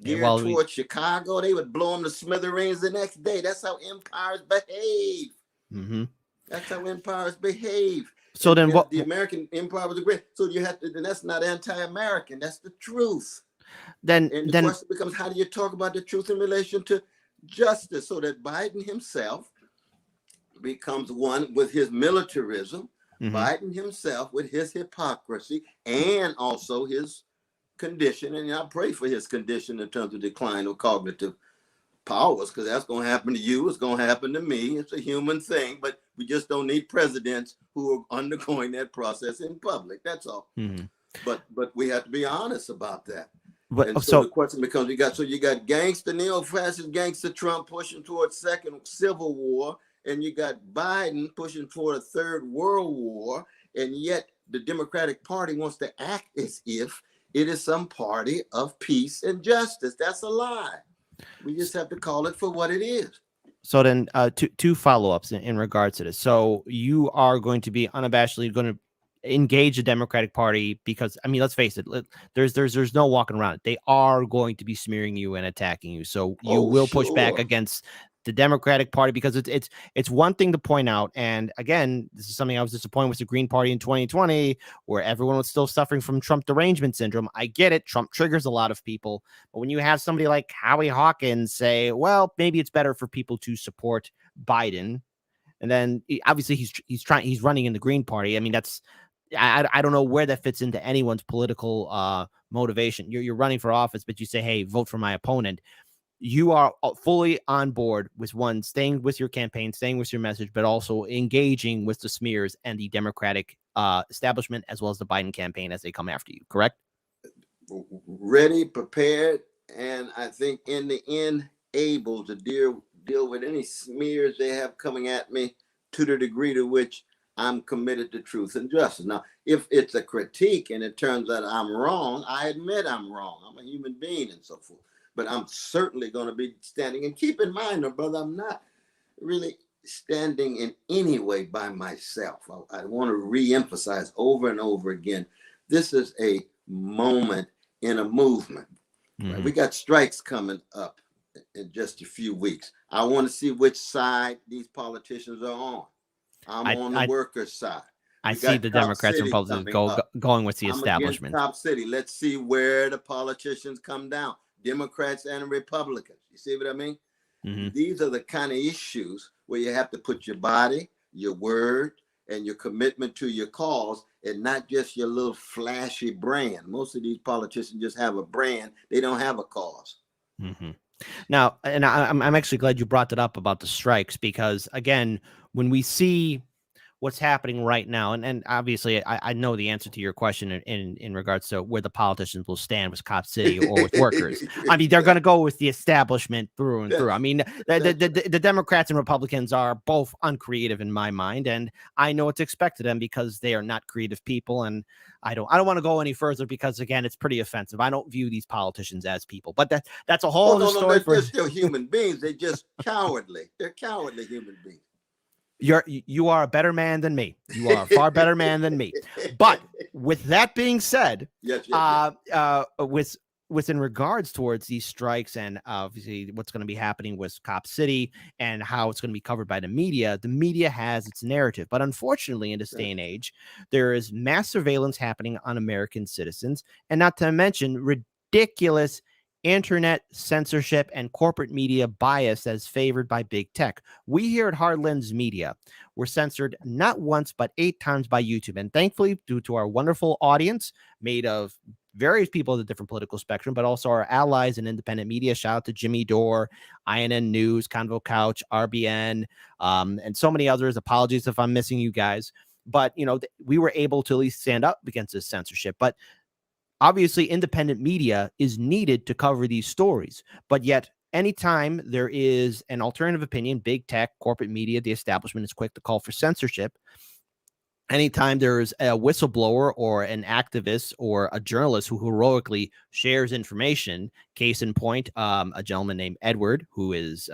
geared toward Chicago? They would blow them to smithereens the next day. That's how empires behave. That's how empires behave. So then what? The American empire was a great. So you have to, and that's not anti-American. That's the truth. And the question becomes, how do you talk about the truth in relation to justice, so that Biden himself becomes one with his militarism, Biden himself with his hypocrisy, and also his condition. And I pray for his condition in terms of decline of cognitive powers, because that's going to happen to you. It's going to happen to me. It's a human thing, but we just don't need presidents who are undergoing that process in public. That's all. But we have to be honest about that. And so the question becomes, you got gangster, neo-fascist gangster Trump pushing towards second civil war, and you got Biden pushing toward a third world war, and yet the Democratic Party wants to act as if it is some party of peace and justice. That's a lie. We just have to call it for what it is. So then two follow-ups in regards to this. So you are going to be unabashedly going to engage the Democratic Party, because I mean, let's face it, there's no walking around it. They are going to be smearing you and attacking you. So you will push back against the Democratic Party, because it's one thing to point out. And again, this is something I was disappointed with the Green Party in 2020, where everyone was still suffering from Trump derangement syndrome. I get it. Trump triggers a lot of people. But when you have somebody like Howie Hawkins say, well, maybe it's better for people to support Biden, and then obviously he's running in the Green Party. I mean, I don't know where that fits into anyone's political motivation. You're running for office, but you say, hey, vote for my opponent. You are fully on board with staying with your campaign, staying with your message, but also engaging with the smears and the Democratic establishment, as well as the Biden campaign as they come after you, correct? Ready, prepared, and I think in the end, able to deal with any smears they have coming at me to the degree to which I'm committed to truth and justice. Now, if it's a critique and it turns out I'm wrong, I admit I'm wrong. I'm a human being and so forth. But I'm certainly going to be standing. And keep in mind, brother, I'm not really standing in any way by myself. I want to reemphasize over and over again, this is a moment in a movement. Mm-hmm. Right? We got strikes coming up in just a few weeks. I want to see which side these politicians are on. I'm on the workers' side. I see the Democrats and Republicans going with the establishment. Top City. Let's see where the politicians come down. Democrats and Republicans. You see what I mean? Mm-hmm. These are the kind of issues where you have to put your body, your word, and your commitment to your cause, and not just your little flashy brand. Most of these politicians just have a brand. They don't have a cause. Mm-hmm. Now, and I'm actually glad you brought that up about the strikes, because, again, when we see what's happening right now, and obviously I know the answer to your question in regards to where the politicians will stand with Cop City or with workers. I mean, they're going to go with the establishment through and through. I mean, the Democrats and Republicans are both uncreative in my mind, and I know it's expected of them because they are not creative people. And I don't want to go any further because, again, it's pretty offensive. I don't view these politicians as people, but that's a whole other story. They're still human beings. They're just cowardly. They're cowardly human beings. You are a better man than me. You are a far better man than me. But with that being said, yes. with in regards towards these strikes and obviously what's going to be happening with Cop City and how it's going to be covered by the media has its narrative. But unfortunately, in this day and age, there is mass surveillance happening on American citizens, and not to mention ridiculous internet censorship and corporate media bias as favored by big tech. We here at Hard Lens Media were censored not once but 8 times by YouTube, and thankfully, due to our wonderful audience made of various people of the different political spectrum, but also our allies in independent media. Shout out to Jimmy Dore, INN News, Convo Couch, RBN, and so many others. Apologies if I'm missing you guys, but we were able to at least stand up against this censorship. But obviously, independent media is needed to cover these stories, but yet anytime there is an alternative opinion, big tech, corporate media, the establishment is quick to call for censorship. Anytime there's a whistleblower or an activist or a journalist who heroically shares information, case in point, a gentleman named Edward, who is,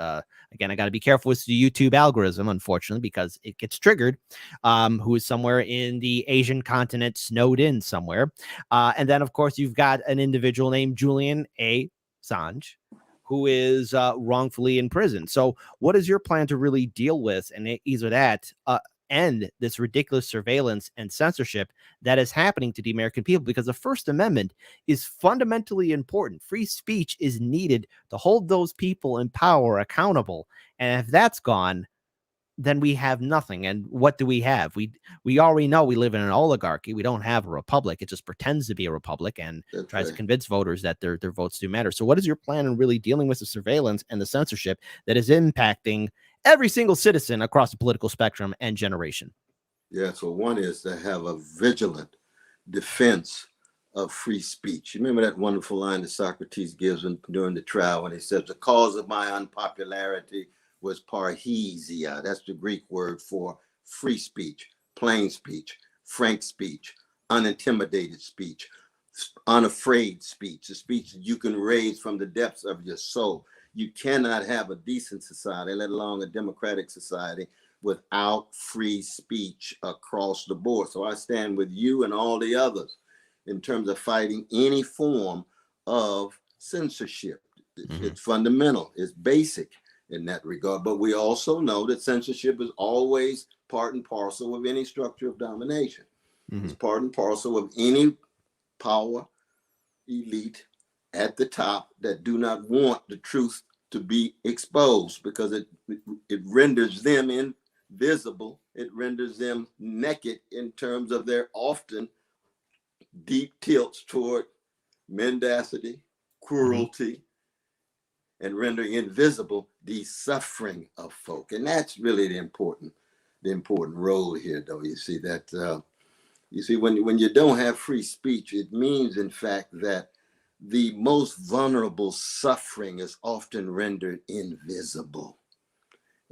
again, I got to be careful with the YouTube algorithm, unfortunately, because it gets triggered, who is somewhere in the Asian continent, snowed in somewhere. And then, of course, you've got an individual named Julian Assange, who is wrongfully in prison. So what is your plan to really deal with, and either that, end this ridiculous surveillance and censorship that is happening to the American people? Because the First Amendment is fundamentally important. Free speech is needed to hold those people in power accountable. And if that's gone, then we have nothing. And what do we have? We already know we live in an oligarchy. We don't have a republic. It just pretends to be a republic and tries to convince voters that their votes do matter. So what is your plan in really dealing with the surveillance and the censorship that is impacting every single citizen across the political spectrum and generation? Yeah, so one is to have a vigilant defense of free speech. You remember that wonderful line that Socrates gives during the trial when he says, the cause of my unpopularity was parrhesia. That's the Greek word for free speech, plain speech, frank speech, unintimidated speech, unafraid speech, the speech that you can raise from the depths of your soul. You cannot have a decent society, let alone a democratic society, without free speech across the board. So I stand with you and all the others in terms of fighting any form of censorship. It's fundamental, it's basic in that regard. But we also know that censorship is always part and parcel of any structure of domination. It's part and parcel of any power elite at the top that do not want the truth to be exposed, because it renders them invisible. It renders them naked in terms of their often deep tilts toward mendacity, cruelty, and rendering invisible the suffering of folk. And that's really the important role here, though. You see that you see, when you don't have free speech, it means, in fact, that the most vulnerable suffering is often rendered invisible.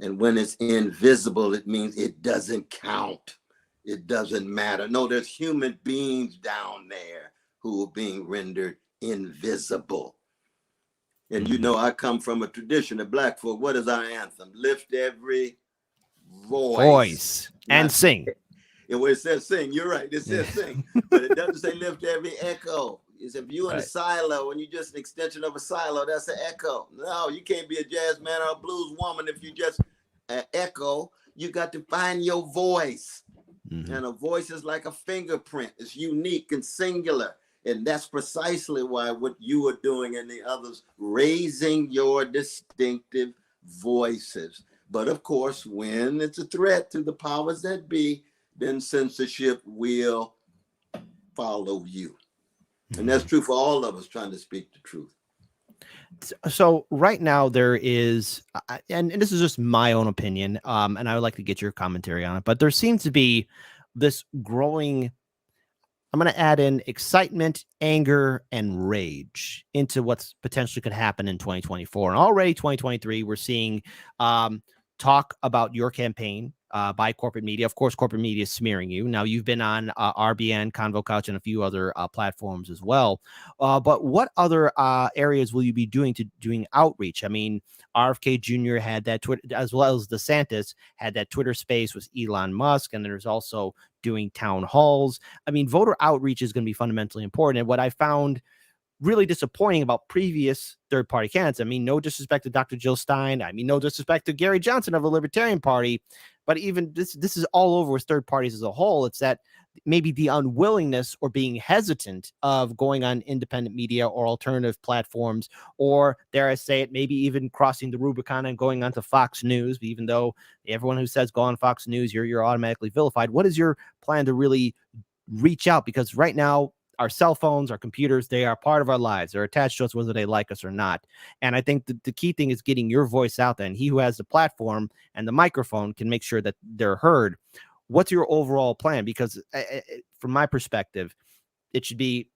And when it's invisible, it means it doesn't count. It doesn't matter. No, there's human beings down there who are being rendered invisible. And you know, I come from a tradition of Black folk. What is our anthem? Lift every voice. And sing. And when it says sing, you're right. It says sing, but it doesn't say lift every echo. It's if you're in a silo and you're just an extension of a silo, that's an echo. No, you can't be a jazz man or a blues woman if you just echo. You got to find your voice. And a voice is like a fingerprint. It's unique and singular. And that's precisely why what you are doing and the others, raising your distinctive voices. But of course, when it's a threat to the powers that be, then censorship will follow you. And that's true for all of us trying to speak the truth. So right now there is, and this is just my own opinion, and I would like to get your commentary on it, but there seems to be this growing, I'm going to add in excitement, anger, and rage into what's potentially could happen in 2024. And already 2023, we're seeing talk about your campaign by corporate media. Of course, corporate media is smearing you. Now, you've been on RBN, Convo Couch, and a few other platforms as well. But what other areas will you be doing outreach? I mean, RFK Jr. had that Twitter, as well as DeSantis had that Twitter space with Elon Musk, and there's also doing town halls. I mean, voter outreach is going to be fundamentally important. And what I found really disappointing about previous third-party candidates, I mean, no disrespect to Dr. Jill Stein, I mean, no disrespect to Gary Johnson of the Libertarian Party, but even this is all over with third parties as a whole. It's that maybe the unwillingness or being hesitant of going on independent media or alternative platforms, or dare I say it, maybe even crossing the Rubicon and going onto Fox News, even though everyone who says go on Fox News, you're automatically vilified. What is your plan to really reach out? Because right now, our cell phones, our computers, they are part of our lives. They're attached to us whether they like us or not. And I think the key thing is getting your voice out there. And he who has the platform and the microphone can make sure that they're heard. What's your overall plan? Because from my perspective, it should be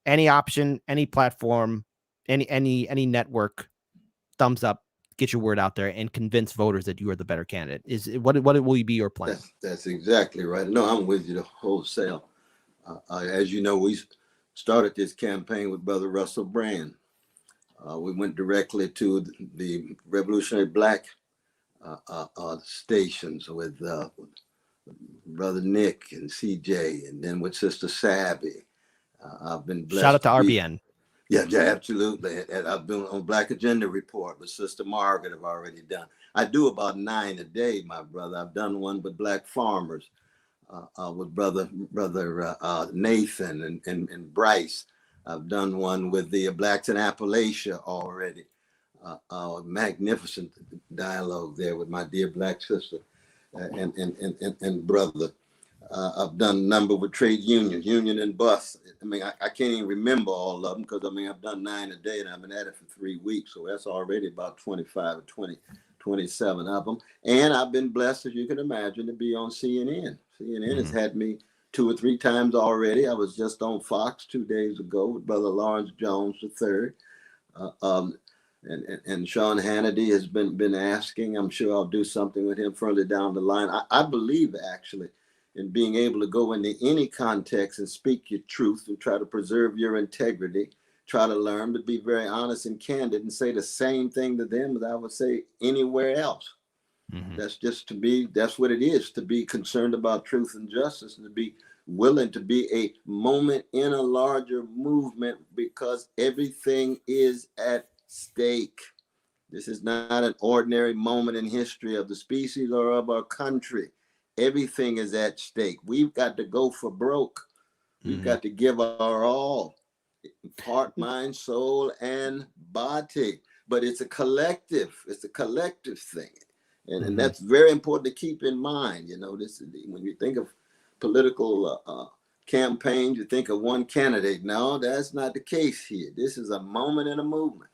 any option, any platform, any network, thumbs up, get your word out there and convince voters that you are the better candidate. What will be your plan? That's exactly right. No, I'm with you the wholesale. As you know, we started this campaign with Brother Russell Brand. We went directly to the Revolutionary Black stations with Brother Nick and CJ, and then with Sister Savvy. I've been blessed. Shout out to RBN. Yeah, absolutely. And I've been on Black Agenda Report with Sister Margaret. I've already done. I do about 9 a day, my brother. I've done one with Black farmers. With brother Nathan and Bryce. I've done one with the Blacks in Appalachia already. Magnificent dialogue there with my dear Black sister and brother. I've done a number with trade union and bus. I mean, I can't even remember all of them because, I mean, I've done 9 a day and I've been at it for 3 weeks. So that's already about 25 or 27 of them. And I've been blessed, as you can imagine, to be on CNN. CNN has had me 2 or 3 times already. I was just on Fox 2 days ago with Brother Lawrence Jones III. And Sean Hannity has been asking. I'm sure I'll do something with him further down the line. I believe, actually, in being able to go into any context and speak your truth and try to preserve your integrity, try to learn, but be very honest and candid and say the same thing to them as I would say anywhere else. That's that's what it is, to be concerned about truth and justice, and to be willing to be a moment in a larger movement, because everything is at stake. This is not an ordinary moment in history of the species or of our country. Everything is at stake. We've got to go for broke. We've got to give our all, heart, mind, soul, and body. but it's a collective thing. And that's very important to keep in mind. You know, this when you think of political campaigns, you think of one candidate. No, that's not the case here. This is a moment in a movement.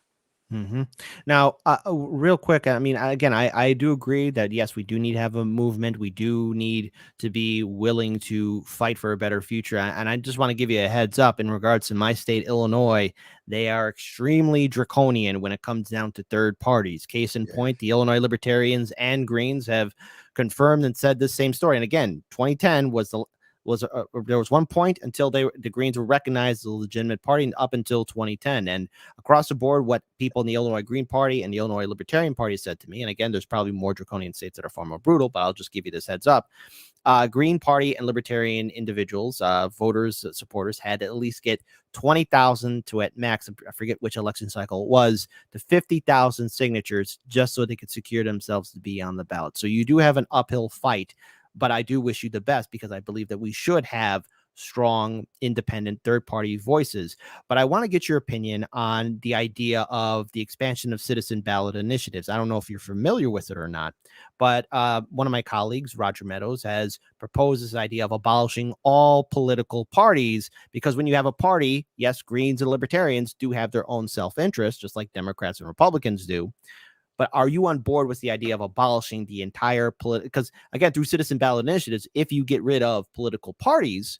Now, real quick, I mean, again, I do agree that, yes, we do need to have a movement. We do need to be willing to fight for a better future. And I just want to give you a heads up in regards to my state, Illinois. They are extremely draconian when it comes down to third parties. Case in point, the Illinois Libertarians and Greens have confirmed and said this same story. And again, 2010 there was one point until the Greens were recognized as a legitimate party up until 2010. And across the board, what people in the Illinois Green Party and the Illinois Libertarian Party said to me, and again, there's probably more draconian states that are far more brutal, but I'll just give you this heads up. Green Party and Libertarian individuals, voters, supporters had to at least get 20,000 to at max, I forget which election cycle it was, to 50,000 signatures just so they could secure themselves to be on the ballot. So you do have an uphill fight. But I do wish you the best because I believe that we should have strong, independent, third-party voices. But I want to get your opinion on the idea of the expansion of citizen ballot initiatives. I don't know if you're familiar with it or not, but one of my colleagues, Roger Meadows, has proposed this idea of abolishing all political parties because when you have a party, yes, Greens and Libertarians do have their own self-interest, just like Democrats and Republicans do. But are you on board with the idea of abolishing the entire because again, through citizen ballot initiatives, if you get rid of political parties,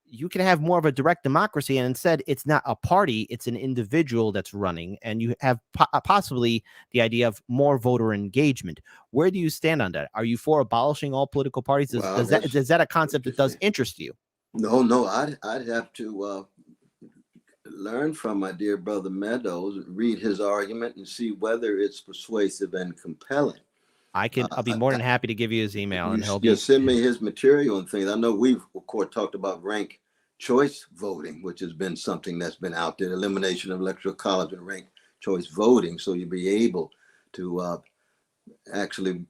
you can have more of a direct democracy. And instead, it's not a party, it's an individual that's running. And you have possibly the idea of more voter engagement. Where do you stand on that? Are you for abolishing all political parties? Is that a concept that does interest you? No, I'd have to learn from my dear brother Meadows, read his argument and see whether it's persuasive and compelling. I'll be more than happy to give you his email and he'll send me his material and things. I know we've of course talked about ranked choice voting, which has been something that's been out there, elimination of electoral college and ranked choice voting. So you'll be able to actually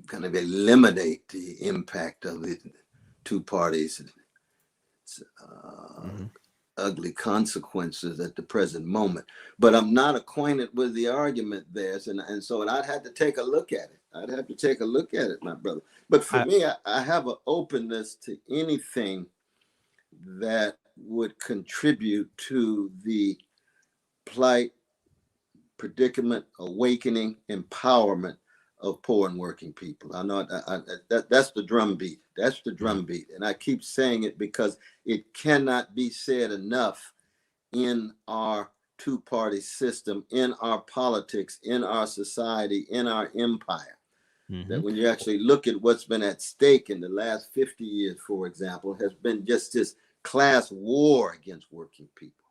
kind of eliminate the impact of the two parties. Ugly consequences at the present moment, but I'm not acquainted with the argument there, and so I'd have to take a look at it. My brother. But for me, I have an openness to anything that would contribute to the plight, predicament, awakening, empowerment of poor and working people. I know that's the drumbeat. That's the drumbeat. And I keep saying it because it cannot be said enough in our two-party system, in our politics, in our society, in our empire. That when you actually look at what's been at stake in the last 50 years, for example, has been just this class war against working people,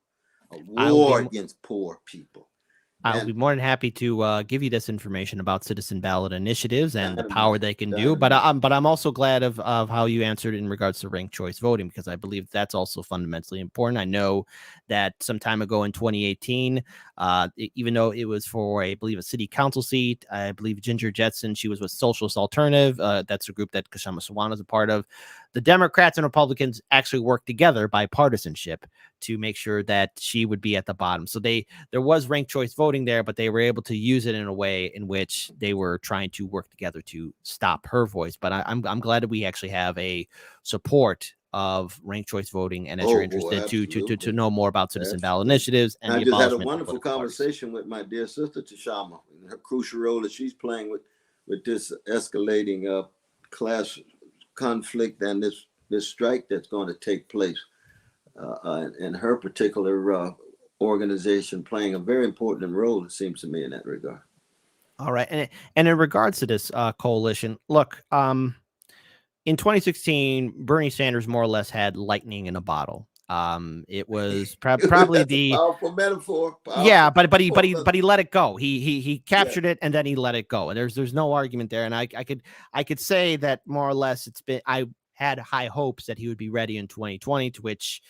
a war against poor people. I'll be more than happy to give you this information about citizen ballot initiatives and the power they can do. But I'm also glad of how you answered in regards to ranked choice voting, because I believe that's also fundamentally important. I know that some time ago in 2018, even though it was for, I believe, a city council seat, I believe Ginger Jetson, she was with Socialist Alternative. That's a group that Kashama Sawant is a part of. The Democrats and Republicans actually worked together bipartisanship to make sure that she would be at the bottom. So there was ranked choice voting there, but they were able to use it in a way in which they were trying to work together to stop her voice. But I'm glad that we actually have a support of ranked choice voting, and as you're interested to know more about citizen ballot initiatives. And I just had a wonderful conversation with my dear sister Tashama, and her crucial role that she's playing with this escalating class conflict and this strike that's going to take place, and her particular organization playing a very important role, it seems to me, in that regard. All right, and in regards to this coalition, look, in 2016, Bernie Sanders more or less had lightning in a bottle. It was probably the powerful metaphor. Yeah, but he let it go. He captured it and then he let it go. And there's no argument there. And I could say that more or less I had high hopes that he would be ready in 2020, to which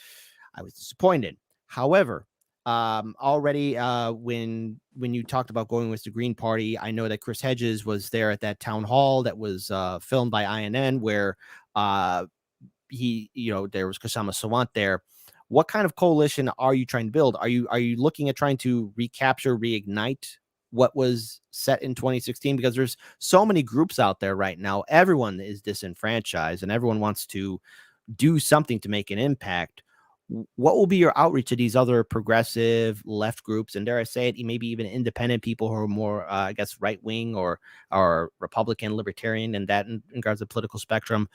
I was disappointed. However, already when you talked about going with the Green Party, I know that Chris Hedges was there at that town hall that was filmed by INN, where there was Kashama Sawant there. What kind of coalition are you trying to build? Are you looking at trying to reignite what was set in 2016, because there's so many groups out there right now. Everyone is disenfranchised and everyone wants to do something to make an impact. What will be your outreach to these other progressive left groups, and dare I say it, maybe even independent people who are more, I guess, right wing or Republican, libertarian, and that in regards to the political spectrum?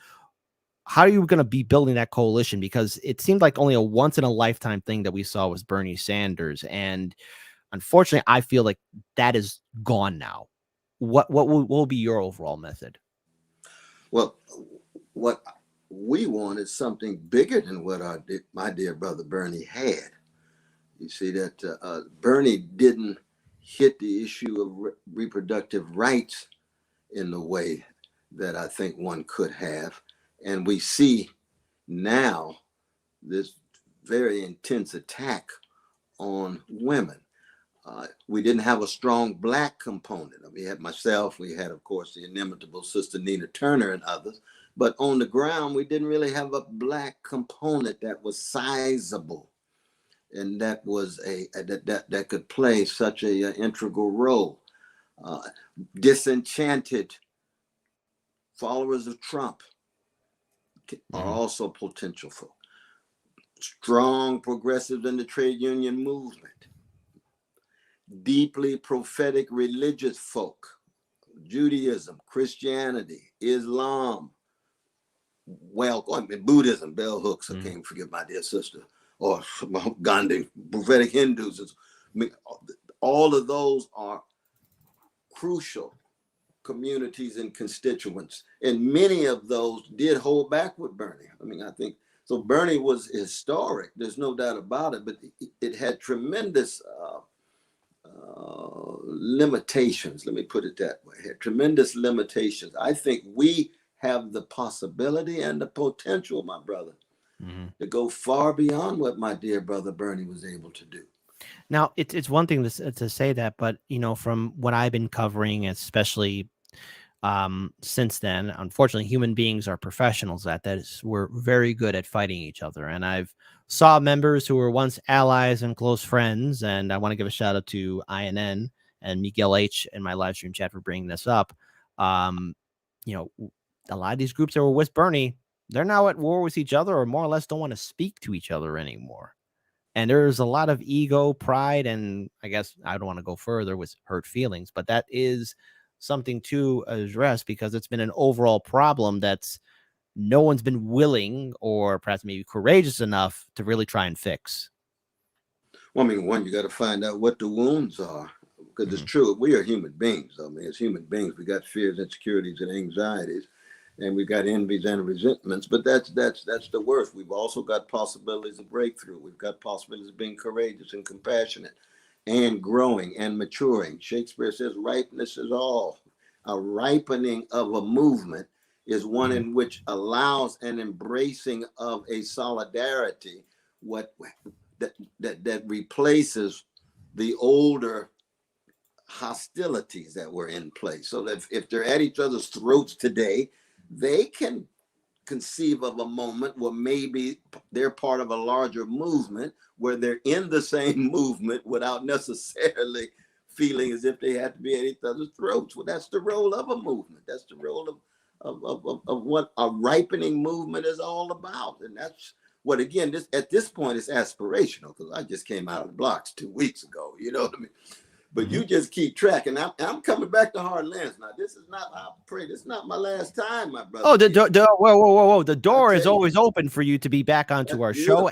How are you going to be building that coalition? Because it seemed like only a once in a lifetime thing that we saw was Bernie Sanders, and unfortunately, I feel like that is gone now. What will be your overall method? Well, what we want is something bigger than what my dear brother Bernie had. You see that Bernie didn't hit the issue of reproductive rights in the way that I think one could have. And we see now this very intense attack on women. We didn't have a strong Black component. We had myself, we had, of course, the inimitable Sister Nina Turner and others. But on the ground, we didn't really have a Black component that was sizable and that was that could play such a integral role. Disenchanted followers of Trump are also potential for strong progressives in the trade union movement. Deeply prophetic religious folk, Judaism, Christianity, Islam, Buddhism, bell hooks, I can't forget my dear sister, or Gandhi, prophetic Hindus. All of those are crucial communities and constituents. And many of those did hold back with Bernie. I think, so Bernie was historic, there's no doubt about it, but it had tremendous limitations, let me put it that way. It had tremendous limitations. I think we have the possibility and the potential, my brother, to go far beyond what my dear brother Bernie was able to do. Now, it's one thing to say that, but from what I've been covering, especially since then, unfortunately, human beings are professionals at that. We're very good at fighting each other, and I've saw members who were once allies and close friends, and I want to give a shout out to INN and Miguel H in my live stream chat for bringing this up. A lot of these groups that were with Bernie, they're now at war with each other, or more or less don't want to speak to each other anymore. And there's a lot of ego, pride, and I guess I don't want to go further with hurt feelings, but that is something to address, because it's been an overall problem that's no one's been willing, or perhaps maybe courageous enough, to really try and fix. Well, one, you got to find out what the wounds are, because it's true. We are human beings. As human beings, we got fears, insecurities, and anxieties, and we've got envies and resentments. But that's the worst. We've also got possibilities of breakthrough. We've got possibilities of being courageous and compassionate, and growing and maturing. Shakespeare says, ripeness is all. A ripening of a movement is one in which allows an embracing of a solidarity that replaces the older hostilities that were in place. So that if they're at each other's throats today, they can conceive of a moment where maybe they're part of a larger movement, where they're in the same movement without necessarily feeling as if they had to be at each other's throats. Well, that's the role of a movement. That's the role of what a ripening movement is all about. And that's what, again, at this point, it's aspirational, because I just came out of the blocks 2 weeks ago. You know what I mean? But you just keep tracking. I'm coming back to hard lands now. This is not, I pray, this is not my last time, my brother. Oh, whoa. The door is always open for you to be back onto our show.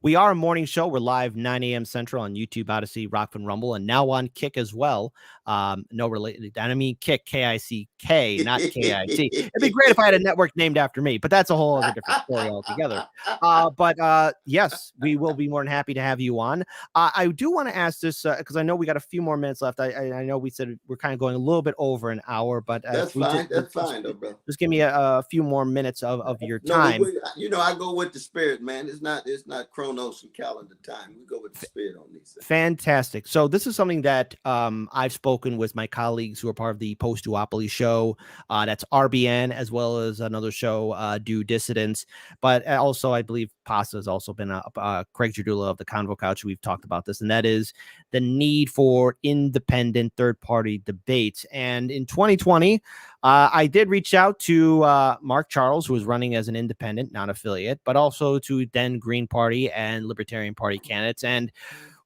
We are a morning show. We're live 9 a.m. Central on YouTube, Odyssey, Rockfin Rumble, and now on Kick as well. No related. I mean, Kick, K-I-C-K, not K-I-C. It'd be great if I had a network named after me, but that's a whole other different story altogether. But yes, we will be more than happy to have you on. I do want to ask this, because I know we got a few more minutes left. I know we said we're kind of going a little bit over an hour, but that's fine. That's fine, though, bro. Just give me a few more minutes of your time. I go with the spirit, man. It's not Chronos and calendar time. We go with the spirit on these things. Fantastic. So this is something that I've spoken with my colleagues who are part of the Post Duopoly show. That's RBN, as well as another show, Do Dissidents. But also, I believe Pasta has also been Craig Jardula of the Convo Couch. We've talked about this, and that is the need for independent third-party debates. And in 2020, I did reach out to Mark Charles, who was running as an independent, non-affiliate, but also to then Green Party and Libertarian Party candidates. And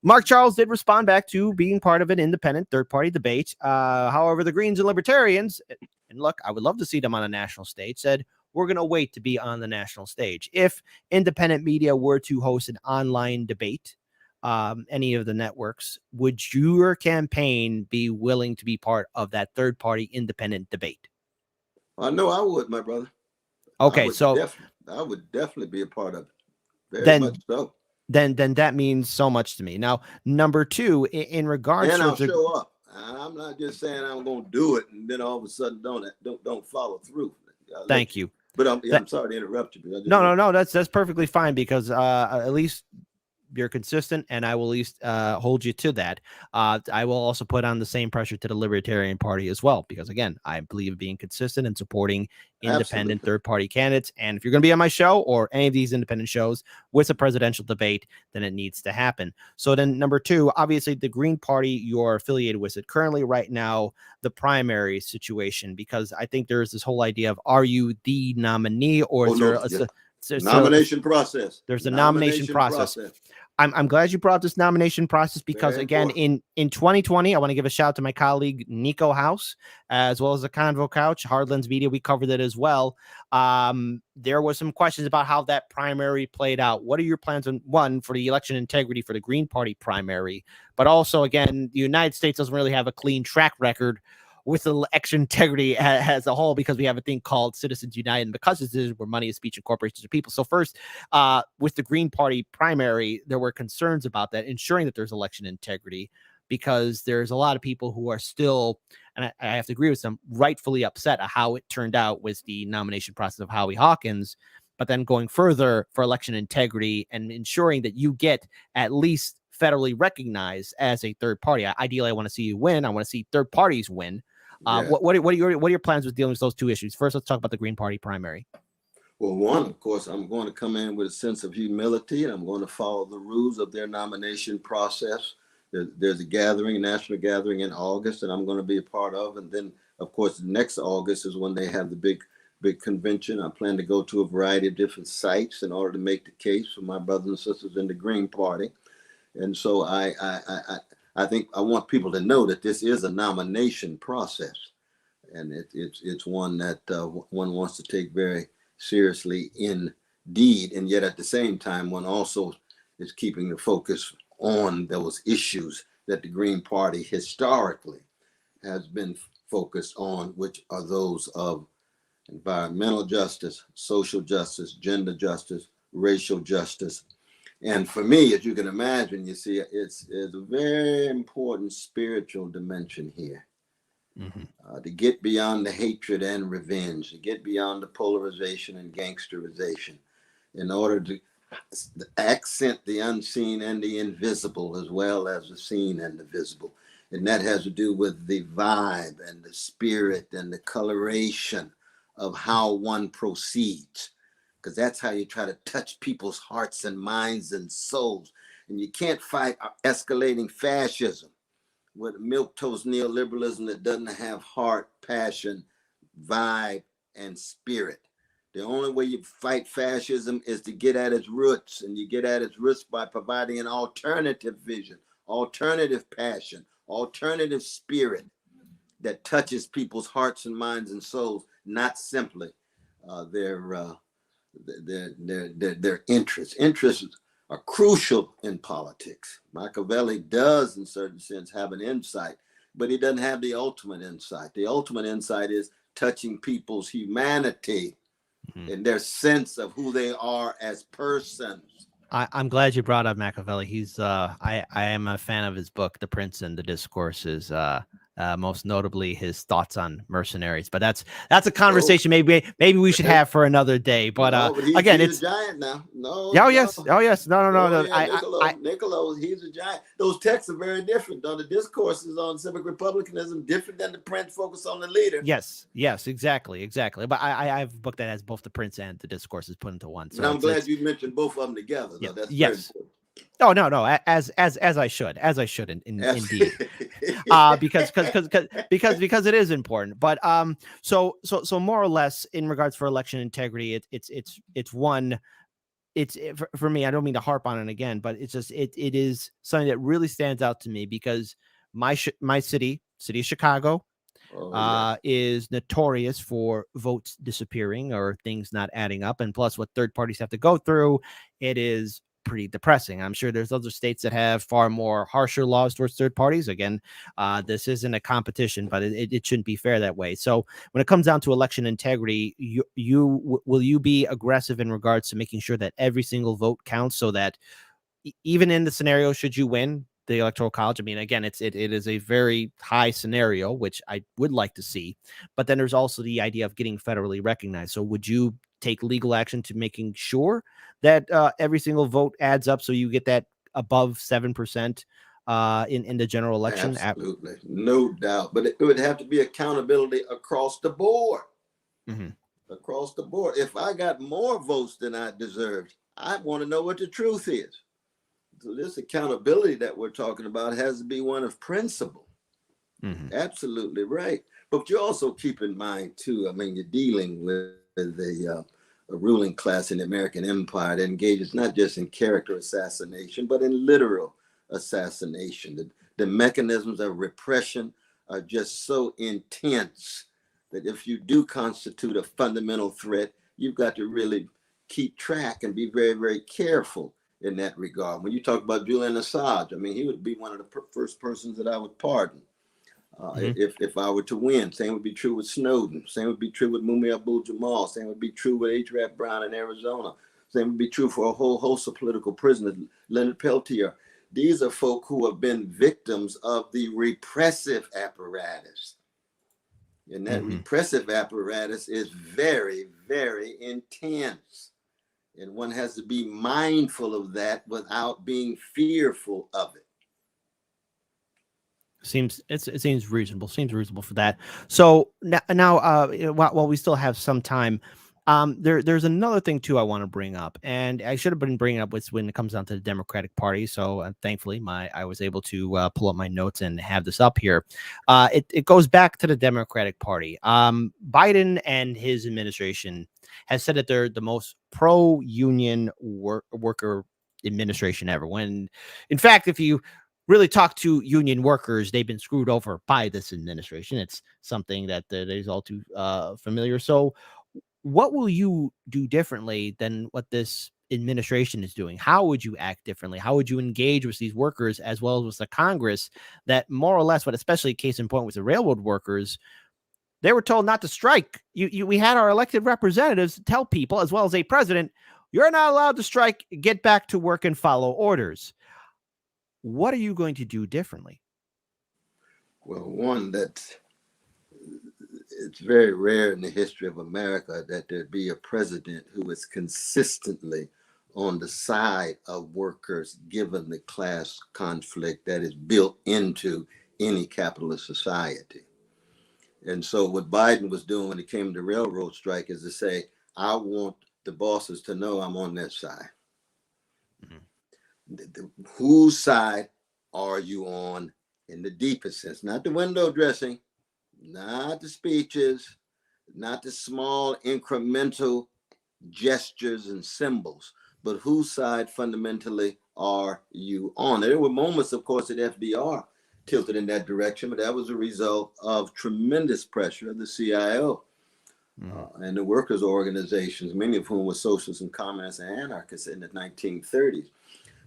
Mark Charles did respond back to being part of an independent third-party debate. However, the Greens and Libertarians, and look, I would love to see them on a national stage, said, we're going to wait to be on the national stage. If independent media were to host an online debate, any of the networks, would your campaign be willing to be part of that third-party independent debate? I know I would, my brother. Okay, I would definitely be a part of it. Very much so. Then that means so much to me. Now, number two, in regards and to I'll show up. I'm not just saying I'm going to do it and then all of a sudden don't follow through. Thank you. But I'm sorry to interrupt you. No, that's perfectly fine, because at least you're consistent, and I will at least hold you to that. I will also put on the same pressure to the Libertarian Party as well, because again, I believe in being consistent and supporting independent third-party candidates. And if you're going to be on my show or any of these independent shows with a presidential debate, then it needs to happen. So then number two, obviously the Green Party you're affiliated with it currently right now, the primary situation, because I think there's this whole idea of, are you the nominee, or is there nomination process? There's a nomination process. I'm glad you brought this nomination process, because again, in 2020, I want to give a shout out to my colleague Nico House, as well as the Convo Couch, Hardlands Media. We covered it as well. There was some questions about how that primary played out. What are your plans on, one, for the election integrity for the Green Party primary, but also, again, the United States doesn't really have a clean track record with election integrity as a whole, because we have a thing called Citizens United, and because this is where money is speech and corporations are people. So first, with the Green Party primary, there were concerns about that, ensuring that there's election integrity, because there's a lot of people who are still, and I have to agree with them, rightfully upset at how it turned out with the nomination process of Howie Hawkins. But then going further for election integrity and ensuring that you get at least federally recognized as a third party. Ideally, I want to see you win. I want to see third parties win. What are your plans with dealing with those two issues? First, let's talk about the Green Party primary. Well, one, of course, I'm going to come in with a sense of humility, and I'm going to follow the rules of their nomination process. There's a national gathering in August, and I'm going to be a part of. And then, of course, next August is when they have the big convention. I plan to go to a variety of different sites in order to make the case for my brothers and sisters in the Green Party. And so I think I want people to know that this is a nomination process, and it's one that one wants to take very seriously indeed. And yet at the same time, one also is keeping the focus on those issues that the Green Party historically has been focused on, which are those of environmental justice, social justice, gender justice, racial justice. And for me, as you can imagine, you see, it's a very important spiritual dimension here. Mm-hmm. To get beyond the hatred and revenge, to get beyond the polarization and gangsterization, in order to accent the unseen and the invisible, as well as the seen and the visible. And that has to do with the vibe and the spirit and the coloration of how one proceeds. Because that's how you try to touch people's hearts and minds and souls. And you can't fight escalating fascism with milquetoast neoliberalism that doesn't have heart, passion, vibe, and spirit. The only way you fight fascism is to get at its roots, and you get at its roots by providing an alternative vision, alternative passion, alternative spirit that touches people's hearts and minds and souls, not simply their interests. Interests are crucial in politics. Machiavelli does, in certain sense, have an insight, but he doesn't have the ultimate insight. The ultimate insight is touching people's humanity and their sense of who they are as persons. I'm glad you brought up Machiavelli. He's I am a fan of his book, The Prince and the Discourses. Most notably his thoughts on mercenaries, but that's a conversation maybe we should have for another day. But again, it's a giant now. No. Yes. No. Yeah, Niccolo, he's a giant. Those texts are very different. The discourses on civic republicanism different than the Prince focus on the leader. Yes, exactly. But I have a book that has both the Prince and the Discourses put into one. So and I'm glad you mentioned both of them together. Yeah, That's yes. Oh no, as I should, indeed, because it is important. But so more or less in regards for election integrity, it's one. For me, I don't mean to harp on it again, but it's just it is something that really stands out to me because my city of Chicago is notorious for votes disappearing or things not adding up, and plus what third parties have to go through, it is pretty depressing. I'm sure there's other states that have far more harsher laws towards third parties. Again, this isn't a competition, but it shouldn't be fair that way. So when it comes down to election integrity, will you be aggressive in regards to making sure that every single vote counts, so that even in the scenario should you win the electoral college, I mean, again, it is a very high scenario, which I would like to see, but then there's also the idea of getting federally recognized. So would you take legal action to making sure that every single vote adds up, so you get that above 7% in the general election? Absolutely, no doubt. But it would have to be accountability across the board. Mm-hmm. Across the board. If I got more votes than I deserved, I want to know what the truth is. So this accountability that we're talking about has to be one of principle. Mm-hmm. Absolutely right. But you also keep in mind too, I mean, you're dealing with a ruling class in the American empire that engages not just in character assassination, but in literal assassination. The mechanisms of repression are just so intense that if you do constitute a fundamental threat, you've got to really keep track and be very, very careful in that regard. When you talk about Julian Assange, I mean, he would be one of the first persons that I would pardon if I were to win. Same would be true with Snowden. Same would be true with Mumia Abu-Jamal. Same would be true with H. Rap Brown in Arizona. Same would be true for a whole host of political prisoners. Leonard Peltier. These are folk who have been victims of the repressive apparatus. And that repressive apparatus is very, very intense. And one has to be mindful of that without being fearful of it. It seems reasonable. Seems reasonable for that. So now while we still have some time, there's another thing too I want to bring up, and I should have been bringing up when it comes down to the Democratic Party. So thankfully, I was able to pull up my notes and have this up here. It goes back to the Democratic Party. Biden and his administration has said that they're the most pro-union worker administration ever. When, in fact, if you really talk to union workers, they've been screwed over by this administration. It's something that is all too familiar. So what will you do differently than what this administration is doing? How would you act differently? How would you engage with these workers as well as with the Congress that more or less, but especially case in point with the railroad workers, they were told not to strike. We had our elected representatives tell people, as well as a president, you're not allowed to strike, get back to work and follow orders. What are you going to do differently? Well, one, that it's very rare in the history of America that there be a president who is consistently on the side of workers, given the class conflict that is built into any capitalist society. And so what Biden was doing when it came to railroad strike is to say, I want the bosses to know I'm on their side. Whose side are you on in the deepest sense? Not the window dressing, not the speeches, not the small incremental gestures and symbols, but whose side fundamentally are you on? There were moments, of course, that FDR tilted in that direction, but that was a result of tremendous pressure of the CIO and the workers' organizations, many of whom were socialists and communists and anarchists in the 1930s.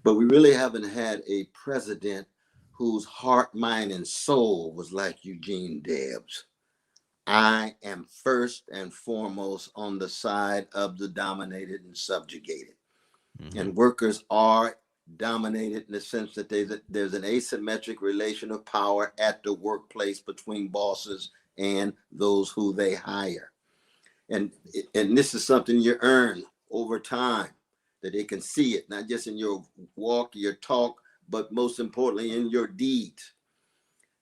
But we really haven't had a president whose heart, mind, and soul was like Eugene Debs. I am first and foremost on the side of the dominated and subjugated. And workers are dominated in the sense that there's an asymmetric relation of power at the workplace between bosses and those who they hire. And this is something you earn over time, that they can see it, not just in your walk, your talk, but most importantly in your deeds.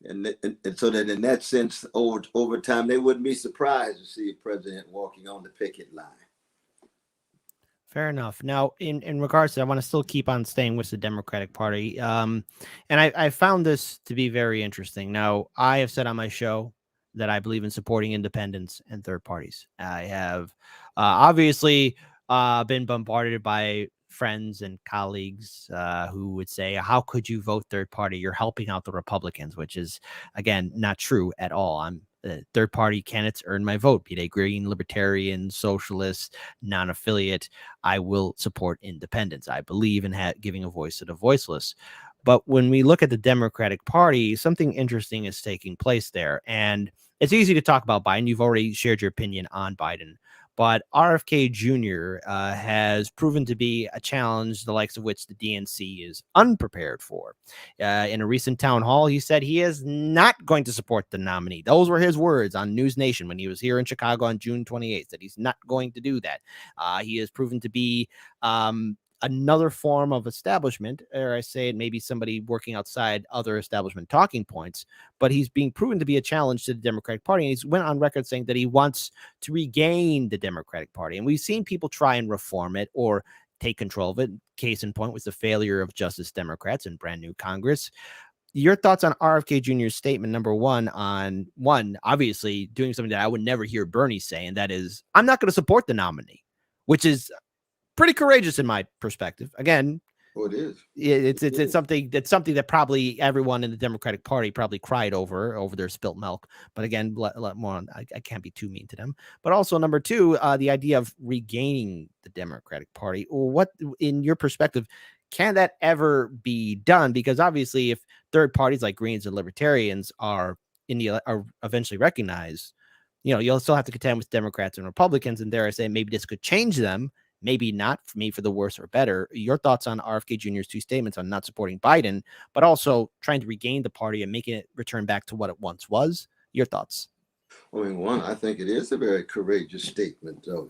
And so that in that sense, over time, they wouldn't be surprised to see a president walking on the picket line. Fair enough. Now, in regards to, I want to still keep on staying with the Democratic Party. And I found this to be very interesting. Now, I have said on my show that I believe in supporting independents and third parties. I have obviously been bombarded by friends and colleagues who would say, how could you vote third party? You're helping out the Republicans, which is, again, not true at all. I'm third party candidates earn my vote, be they green, libertarian, socialist, non-affiliate. I will support independence. I believe in giving a voice to the voiceless. But when we look at the Democratic Party, something interesting is taking place there. And it's easy to talk about Biden. You've already shared your opinion on Biden. But RFK Jr. Has proven to be a challenge, the likes of which the DNC is unprepared for. In a recent town hall, he said he is not going to support the nominee. Those were his words on News Nation when he was here in Chicago on June 28th, that he's not going to do that. He has proven to be another form of establishment, or I say it maybe somebody working outside other establishment talking points, but he's being proven to be a challenge to the Democratic Party. And he's went on record saying that he wants to regain the Democratic Party. And we've seen people try and reform it or take control of it. Case in point was the failure of Justice Democrats and brand new Congress. Your thoughts on RFK Jr.'s statement, number one, obviously doing something that I would never hear Bernie say, and that is, I'm not going to support the nominee, which is pretty courageous in my perspective. Again, it is. It's something that probably everyone in the Democratic Party probably cried over their spilt milk. But again, let more on. I can't be too mean to them. But also number two, the idea of regaining the Democratic Party. What, in your perspective, can that ever be done? Because obviously, if third parties like Greens and Libertarians are eventually recognized, you'll still have to contend with Democrats and Republicans. And dare I say, maybe this could change them. Maybe not, for me, for the worse or better. Your thoughts on RFK Jr.'s two statements on not supporting Biden, but also trying to regain the party and making it return back to what it once was. Your thoughts? I think it is a very courageous statement, though.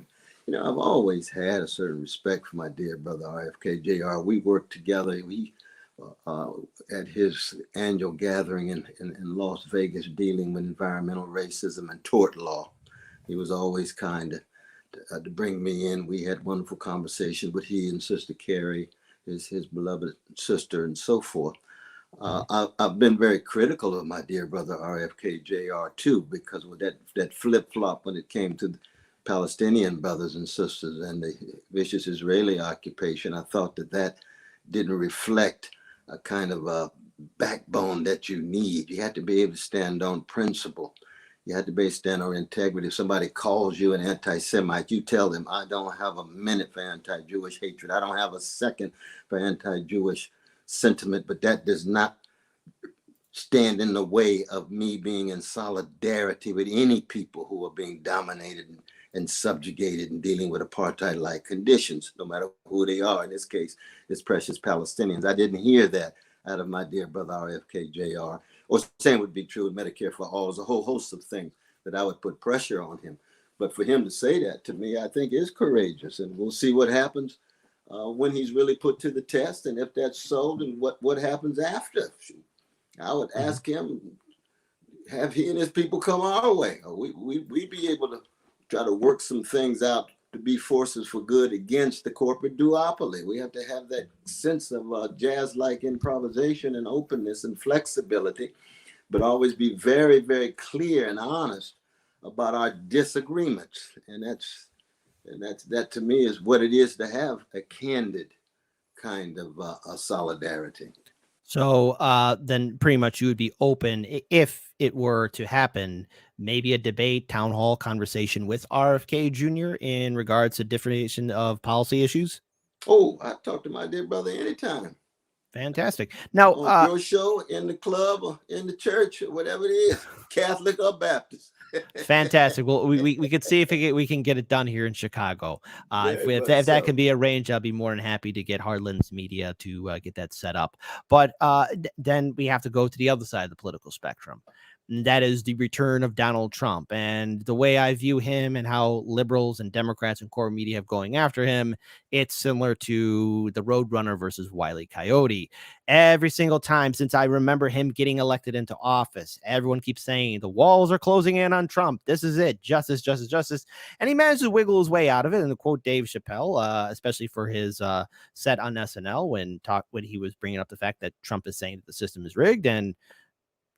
I've always had a certain respect for my dear brother RFK Jr. We worked together. We at his annual gathering in Las Vegas, dealing with environmental racism and tort law. He was always kind to bring me in. We had wonderful conversations with he and Sister Carrie, his beloved sister, and so forth. I've been very critical of my dear brother RFK Jr. too, because with that flip-flop when it came to the Palestinian brothers and sisters and the vicious Israeli occupation, I thought that didn't reflect a kind of a backbone that you need. You had to be able to stand on principle. You had to be stand on integrity. If somebody calls you an anti-Semite, you tell them, I don't have a minute for anti-Jewish hatred. I don't have a second for anti-Jewish sentiment, but that does not stand in the way of me being in solidarity with any people who are being dominated and subjugated and dealing with apartheid-like conditions, no matter who they are. In this case, it's precious Palestinians. I didn't hear that out of my dear brother RFK Jr. Or same would be true with Medicare for all. There's a whole host of things that I would put pressure on him. But for him to say that to me, I think is courageous. And we'll see what happens when he's really put to the test. And if that's so, then what happens after? I would ask him, have he and his people come our way? Or we'd be able to try to work some things out to be forces for good against the corporate duopoly. We have to have that sense of jazz-like improvisation and openness and flexibility, but always be very, very clear and honest about our disagreements. And that to me is what it is to have a candid kind of a solidarity. So then pretty much you would be open, if it were to happen, maybe a debate, town hall conversation with RFK Jr. in regards to differentiation of policy issues? Oh, I talk to my dear brother anytime. Fantastic. Now, on your show, in the club, or in the church, or whatever it is, Catholic or Baptist. Fantastic. Well, we could see if we can get it done here in Chicago. If that can be arranged, I'll be more than happy to get Heartlands Media to get that set up. But then we have to go to the other side of the political spectrum. And that is the return of Donald Trump. And the way I view him and how liberals and Democrats and core media have going after him, it's similar to the Roadrunner versus Wile E. Coyote. Every single time since I remember him getting elected into office, everyone keeps saying the walls are closing in on Trump. This is it. Justice, justice, justice. And he managed to wiggle his way out of it. And to quote Dave Chappelle, especially for his set on SNL when he was bringing up the fact that Trump is saying that the system is rigged, and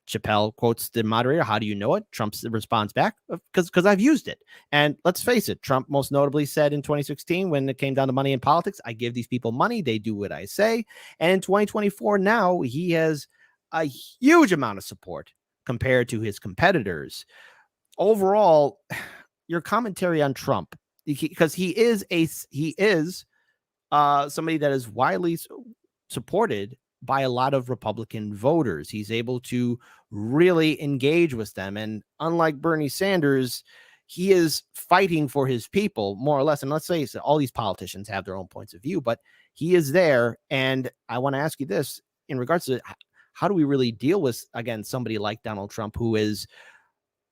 Chappelle quotes the moderator, "How do you know it?" Trump responds back, because I've used it. And let's face it, Trump most notably said in 2016, when it came down to money in politics, I give these people money, they do what I say. And in 2024 now, he has a huge amount of support compared to his competitors. Overall, your commentary on Trump, because he is somebody that is widely supported by a lot of Republican voters. He's able to really engage with them. And unlike Bernie Sanders, he is fighting for his people, more or less. And let's say all these politicians have their own points of view, but he is there. And I want to ask you this in regards to how do we really deal with, again, somebody like Donald Trump, who is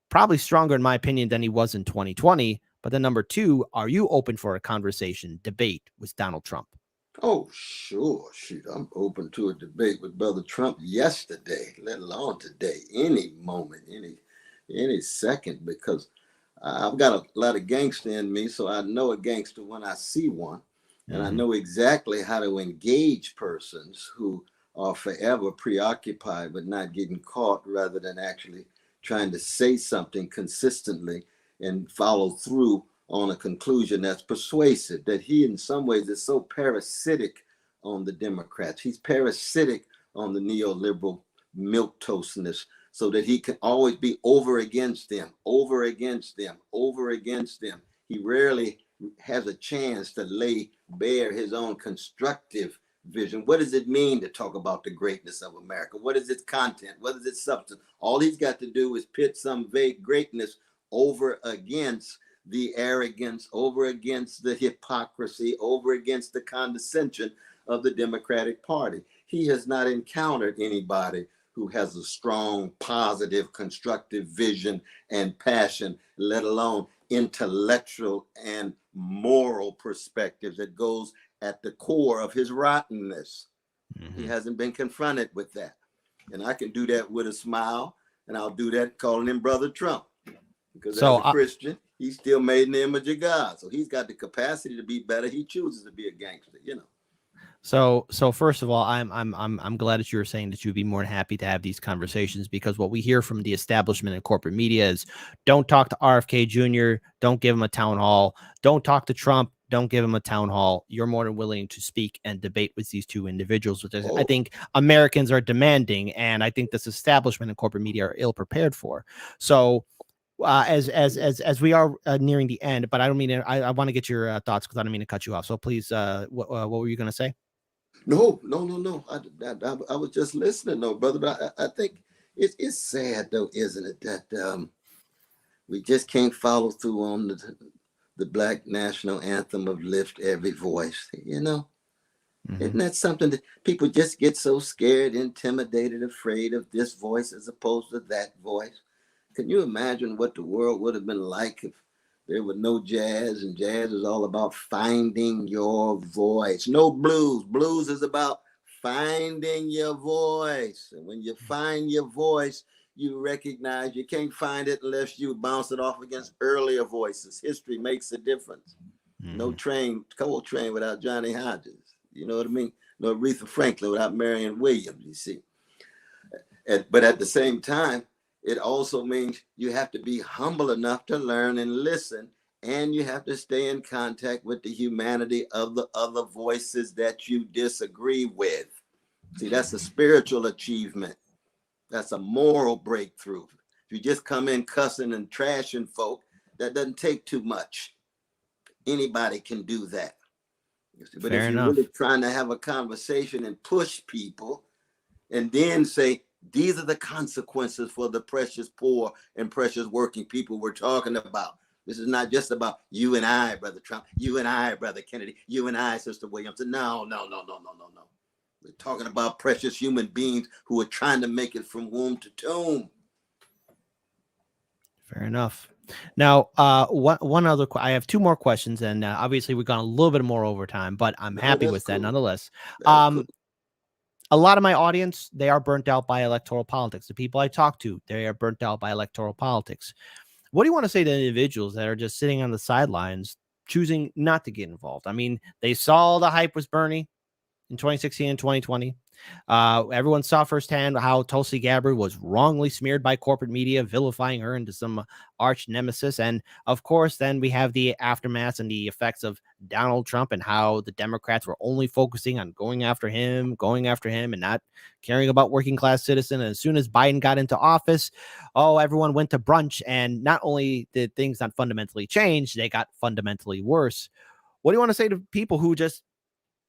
probably stronger, in my opinion, than he was in 2020. But then number two, are you open for a conversation, debate with Donald Trump? Oh, sure. Shoot, I'm open to a debate with Brother Trump yesterday, let alone today, any moment, any second, because I've got a lot of gangster in me, so I know a gangster when I see one, and I know exactly how to engage persons who are forever preoccupied but not getting caught, rather than actually trying to say something consistently and follow through on a conclusion that's persuasive. That he in some ways is so parasitic on the Democrats. He's parasitic on the neoliberal milquetoastness, so that he can always be over against them, over against them, over against them. He rarely has a chance to lay bare his own constructive vision. What does it mean to talk about the greatness of America? What is its content? What is its substance? All he's got to do is pit some vague greatness over against the arrogance, over against the hypocrisy, over against the condescension of the Democratic Party. He has not encountered anybody who has a strong, positive, constructive vision and passion, let alone intellectual and moral perspective that goes at the core of his rottenness. He hasn't been confronted with that. And I can do that with a smile, and I'll do that calling him Brother Trump. Because as a Christian, he's still made in the image of God. So he's got the capacity to be better. He chooses to be a gangster, you know. So first of all, I'm glad that you were saying that you'd be more than happy to have these conversations, because what we hear from the establishment and corporate media is don't talk to RFK Jr., don't give him a town hall, don't talk to Trump, don't give him a town hall. You're more than willing to speak and debate with these two individuals, which I think Americans are demanding, and I think this establishment and corporate media are ill prepared for. So as we are nearing the end, but I don't mean to, I want to get your thoughts, because I don't mean to cut you off. So please, what were you going to say? No. I was just listening, though, brother. But I think it's sad, though, isn't it, that we just can't follow through on the Black national anthem of lift every voice, you know? Isn't that something that people just get so scared, intimidated, afraid of this voice as opposed to that voice? Can you imagine what the world would have been like if there were no jazz, and jazz is all about finding your voice? No blues. Blues is about finding your voice. And when you find your voice, you recognize you can't find it unless you bounce it off against earlier voices. History makes a difference. No coal train without Johnny Hodges. You know what I mean? No Aretha Franklin without Marion Williams, you see. But at the same time, it also means you have to be humble enough to learn and listen, and you have to stay in contact with the humanity of the other voices that you disagree with. See, that's a spiritual achievement. That's a moral breakthrough. If you just come in cussing and trashing folk, that doesn't take too much. Anybody can do that. But if you're really trying to have a conversation and push people, and then say, these are the consequences for the precious poor and precious working people we're talking about. This is not just about you and I, Brother Trump, you and I, Brother Kennedy, you and I, Sister Williams. No. We're talking about precious human beings who are trying to make it from womb to tomb. Fair enough. Now, one other, I have two more questions, and obviously we've gone a little bit more over time, but I'm No, happy that's with that cool. nonetheless. That's cool. A lot of my audience, they are burnt out by electoral politics. The people I talk to, they are burnt out by electoral politics. What do you want to say to individuals that are just sitting on the sidelines, choosing not to get involved? I mean, they saw the hype was Bernie in 2016 and 2020. Everyone saw firsthand how Tulsi Gabbard was wrongly smeared by corporate media, vilifying her into some arch nemesis. And of course, then we have the aftermath and the effects of Donald Trump and how the Democrats were only focusing on going after him, and not caring about working class citizen. And as soon as Biden got into office, everyone went to brunch. And not only did things not fundamentally change, they got fundamentally worse. What do you want to say to people who just,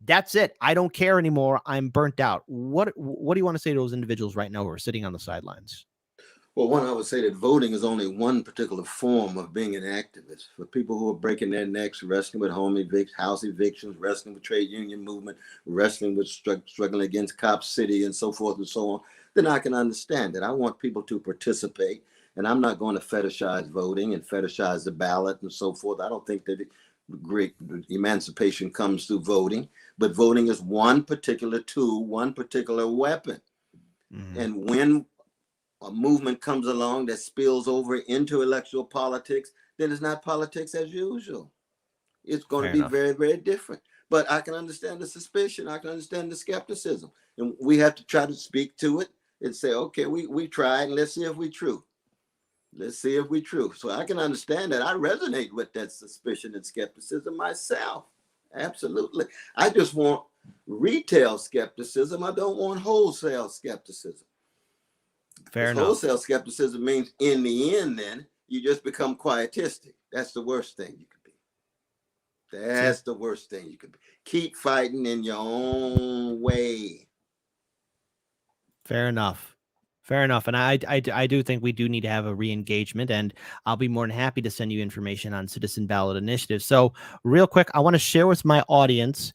that's it, I don't care anymore, I'm burnt out? What do you want to say to those individuals right now who are sitting on the sidelines? Well, one, I would say that voting is only one particular form of being an activist. For people who are breaking their necks, wrestling with house evictions, wrestling with trade union movement, wrestling with struggling against Cop City and so forth and so on, then I can understand it. I want people to participate, and I'm not going to fetishize voting and fetishize the ballot and so forth. I don't think that great emancipation comes through voting, but voting is one particular tool, one particular weapon. And when a movement comes along that spills over into electoral politics, then it's not politics as usual. It's going to be very, very different. But I can understand the suspicion. I can understand the skepticism. And we have to try to speak to it and say, okay, we tried, and let's see if we're true. Let's see if we're true. So I can understand that. I resonate with that suspicion and skepticism myself. Absolutely. I just want retail skepticism. I don't want wholesale skepticism. Fair enough. Wholesale skepticism means in the end, then you just become quietistic. That's the worst thing you could be. That's the worst thing you could be. Keep fighting in your own way. Fair enough. Fair enough. And I do think we do need to have a re-engagement, and I'll be more than happy to send you information on citizen ballot initiatives. So real quick, I want to share with my audience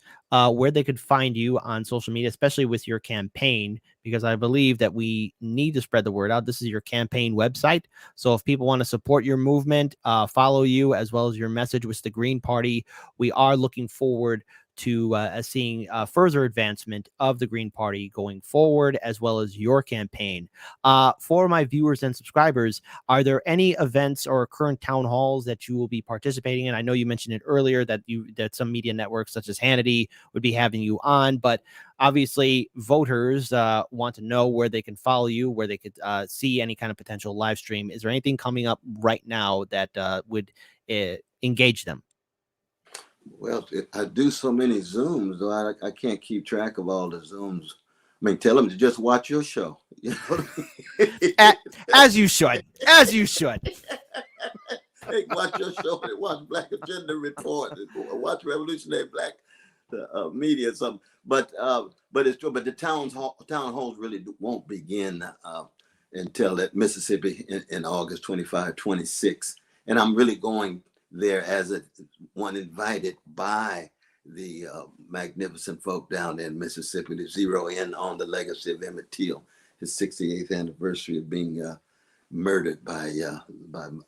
where they could find you on social media, especially with your campaign, because I believe that we need to spread the word out. This is your campaign website. So if people want to support your movement, follow you, as well as your message with the Green Party, we are looking forward to seeing further advancement of the Green Party going forward, as well as your campaign. For my viewers and subscribers, are there any events or current town halls that you will be participating in? I know you mentioned it earlier that some media networks such as Hannity would be having you on, but obviously voters want to know where they can follow you, where they could see any kind of potential live stream. Is there anything coming up right now that would engage them? Well, I do so many Zooms, though I can't keep track of all the Zooms. I mean, tell them to just watch your show. You know? As you should. As you should. Hey, watch your show and watch Black Agenda Report. Watch Revolutionary Black Media or something. But it's true. But the town halls really won't begin until at Mississippi in August 25, 26. And I'm really going there as one invited by the magnificent folk down there in Mississippi to zero in on the legacy of Emmett Till, his 68th anniversary of being murdered by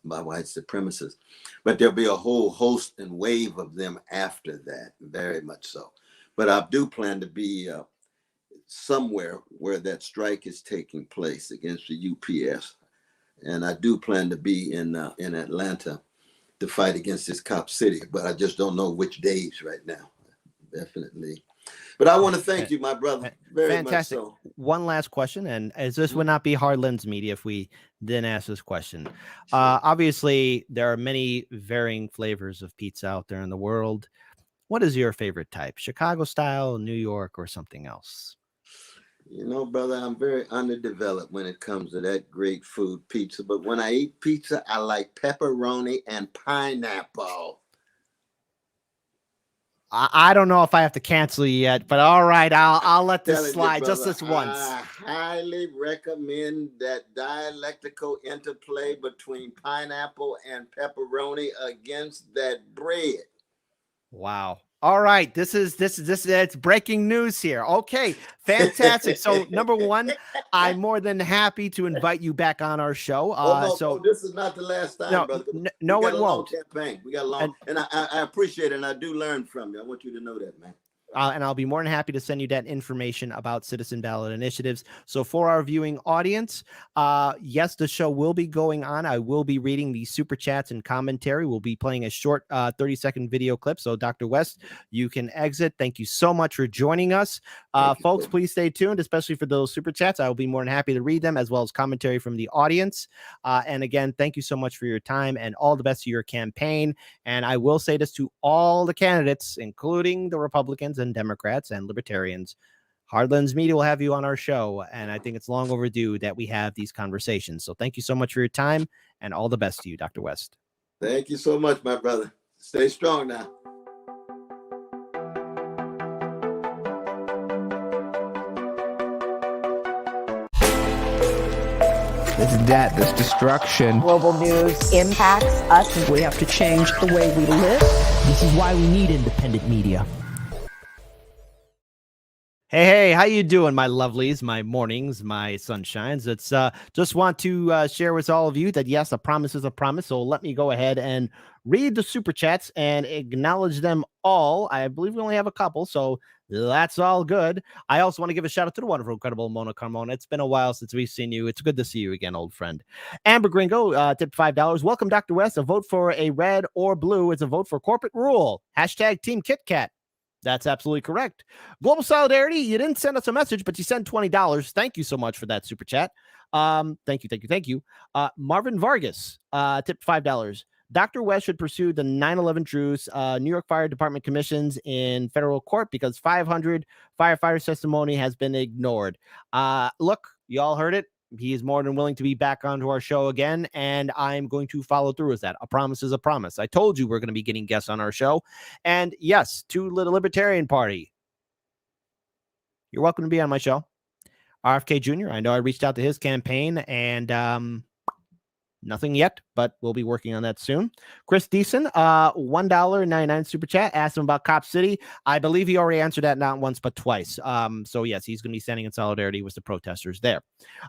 white supremacists. But there'll be a whole host and wave of them after that, very much so. But I do plan to be somewhere where that strike is taking place against the UPS, and I do plan to be in Atlanta to fight against this Cop City, but I just don't know which days right now. Definitely. But I want to thank you, my brother, very fantastic. much so. One last question, and as this would not be Hard Lens Media if we didn't ask this question. Obviously, there are many varying flavors of pizza out there in the world. What is your favorite type? Chicago style, New York, or something else? You know, brother, I'm very underdeveloped when it comes to that great food, pizza. But when I eat pizza, I like pepperoni and pineapple. I don't know if I have to cancel you yet, but all right, I'll let this slide brother, just this once. I highly recommend that dialectical interplay between pineapple and pepperoni against that bread. Wow. All right, this is it's breaking news here. Okay, fantastic. So number one, I'm more than happy to invite you back on our show. No, this is not the last time, no, brother. no, we got it a long won't. campaign. We got a long, and I appreciate it, and I do learn from you. I want you to know that, man. And I'll be more than happy to send you that information about citizen ballot initiatives. So for our viewing audience, yes, the show will be going on. I will be reading the super chats and commentary. We'll be playing a short 30-second video clip. So Dr. West, you can exit. Thank you so much for joining us. Folks, please stay tuned, especially for those super chats. I will be more than happy to read them, as well as commentary from the audience. And again, thank you so much for your time and all the best to your campaign. And I will say this to all the candidates, including the Republicans and Democrats and Libertarians. Hardlands Media will have you on our show, and I think it's long overdue that we have these conversations. So thank you so much for your time, and all the best to you, Dr. West. Thank you so much, my brother. Stay strong now. This death, this destruction. Global news impacts us. We have to change the way we live. This is why we need independent media. Hey, how you doing, my lovelies, my mornings, my sunshines? It's just want to share with all of you that, yes, a promise is a promise. So let me go ahead and read the super chats and acknowledge them all. I believe we only have a couple, so that's all good. I also want to give a shout out to the wonderful, incredible Mona Carmona. It's been a while since we've seen you. It's good to see you again, old friend. Amber Gringo, tipped $5. Welcome, Dr. West. A vote for a red or blue is a vote for corporate rule. Hashtag Team Kit Kat. That's absolutely correct. Global Solidarity, you didn't send us a message, but you sent $20. Thank you so much for that super chat. Thank you. Marvin Vargas, tipped $5. Dr. West should pursue the 9/11 truths, New York Fire Department commissions in federal court because 500 firefighters' testimony has been ignored. Look, you all heard it. He is more than willing to be back onto our show again, and I'm going to follow through with that. A promise is a promise. I told you we're going to be getting guests on our show. And yes, to the Libertarian Party, you're welcome to be on my show. RFK Jr., I know I reached out to his campaign, and nothing yet, but we'll be working on that soon. Chris Deason, $1.99 super chat, asked him about Cop City. I believe he already answered that not once but twice. So yes, he's going to be standing in solidarity with the protesters there.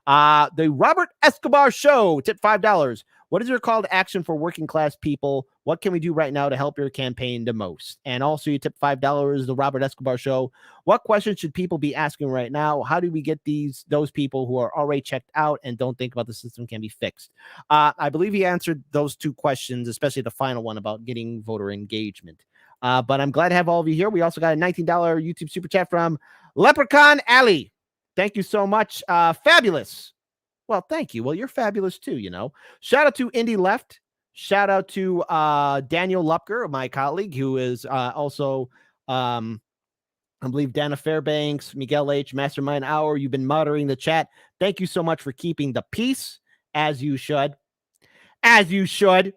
The Robert Escobar Show, tip $5. What is your call to action for working class people? What can we do right now to help your campaign the most? And also, you tip $5. The Robert Escobar Show. What questions should people be asking right now? How do we get those people who are already checked out and don't think about the system can be fixed? I believe he answered those two questions, especially the final one about getting voter engagement. But I'm glad to have all of you here. We also got a $19 YouTube super chat from Leprechaun Alley. Thank you so much. Fabulous. Well, thank you. Well, you're fabulous too, you know. Shout out to Indy Left. Shout out to Daniel Lupker, my colleague, who is also, I believe, Dana Fairbanks, Miguel H., Mastermind Hour. You've been moderating the chat. Thank you so much for keeping the peace, as you should. As you should.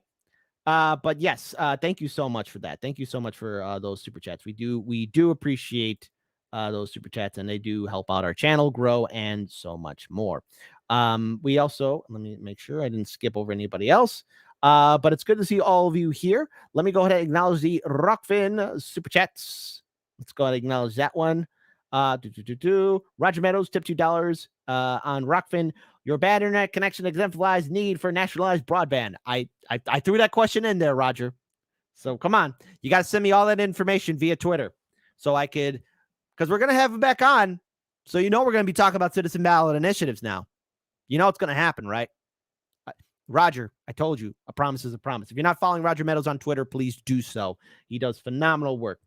But yes, thank you so much for that. Thank you so much for those super chats. We do appreciate those super chats, and they do help out our channel grow and so much more. We also, let me make sure I didn't skip over anybody else. But it's good to see all of you here. Let me go ahead and acknowledge the Rockfin super chats. Let's go ahead and acknowledge that one. Roger Meadows, tip $2 on Rockfin. Your bad internet connection exemplifies need for nationalized broadband. I threw that question in there, Roger. So come on. You got to send me all that information via Twitter so I could, because we're going to have him back on. So you know we're going to be talking about citizen ballot initiatives now. You know it's going to happen, right? Roger, I told you, a promise is a promise. If you're not following Roger Meadows on Twitter, please do so. He does phenomenal work.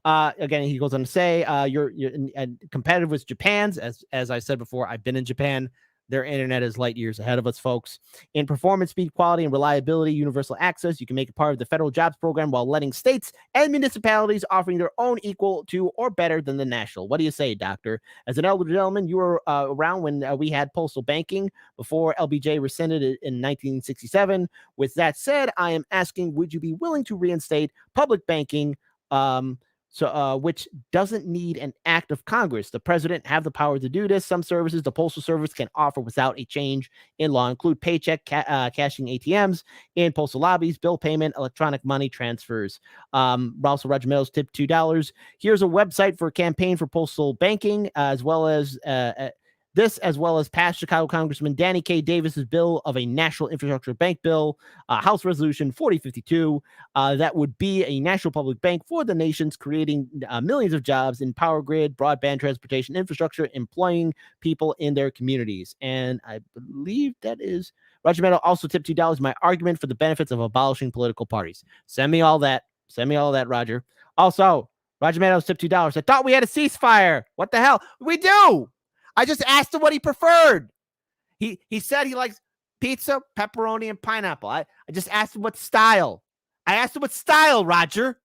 Again, he goes on to say, you're competitive with Japan's. As I said before, I've been in Japan. Their internet is light years ahead of us, folks. In performance, speed, quality, and reliability, universal access, you can make it part of the federal jobs program while letting states and municipalities offering their own equal to or better than the national. What do you say, doctor? As an elder gentleman, you were around when we had postal banking before LBJ rescinded it in 1967. With that said, I am asking, would you be willing to reinstate public banking So, which doesn't need an act of Congress. The president have the power to do this. Some services the Postal Service can offer without a change in law include paycheck cashing ATMs in postal lobbies, bill payment, electronic money transfers. Also, Roger Meadows tipped $2. Here's a website for a campaign for postal banking, as well as past Chicago Congressman Danny K. Davis's bill of a national infrastructure bank bill, House Resolution 4052, that would be a national public bank for the nations, creating millions of jobs in power grid, broadband, transportation infrastructure, employing people in their communities. And I believe that is Roger Meadow also tipped $2. My argument for the benefits of abolishing political parties. Send me all that. Send me all that, Roger. Also, Roger Meadows tipped $2. I thought we had a ceasefire. What the hell? We do. I just asked him what he preferred. He said he likes pizza, pepperoni, and pineapple. I just asked him what style. I asked him what style, Roger.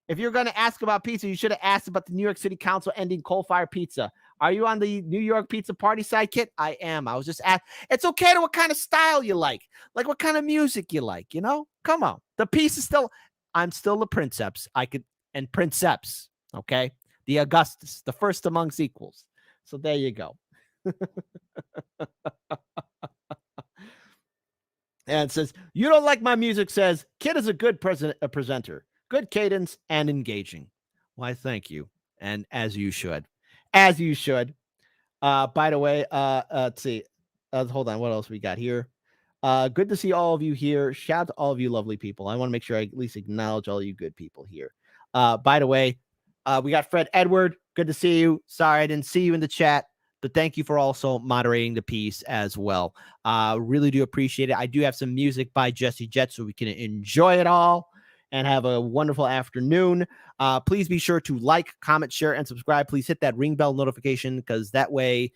If you're going to ask about pizza, you should have asked about the New York City Council ending coal-fired pizza. Are you on the New York Pizza Party side, Kit? I am. I was just asking. It's okay to what kind of style you like what kind of music you like, Come on. The piece is still, I'm still the princeps. And princeps, okay? The Augustus, the first amongst equals. So there you go. And it says, you don't like my music, says, Kid is a good presenter. Good cadence and engaging. Why, thank you. And as you should. As you should. By the way, let's see. Hold on. What else we got here? Good to see all of you here. Shout out to all of you lovely people. I want to make sure I at least acknowledge all you good people here. By the way, we got Fred Edward. Good to see you. Sorry, I didn't see you in the chat, but thank you for also moderating the piece as well. Really do appreciate it. I do have some music by Jesse Jet so we can enjoy it all and have a wonderful afternoon. Please be sure to like, comment, share, and subscribe. Please hit that ring bell notification because that way,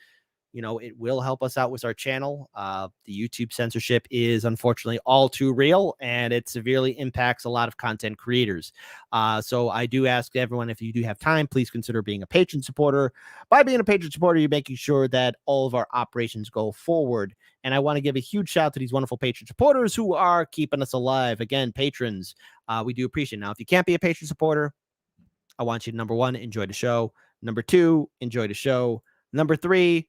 it will help us out with our channel. The YouTube censorship is unfortunately all too real, and it severely impacts a lot of content creators. So I do ask everyone, if you do have time, please consider being a patron supporter. By being a patron supporter, you're making sure that all of our operations go forward. And I want to give a huge shout out to these wonderful patron supporters who are keeping us alive. Again, patrons, we do appreciate it. Now, if you can't be a patron supporter, I want you to, number one, enjoy the show. Number two, enjoy the show. Number three,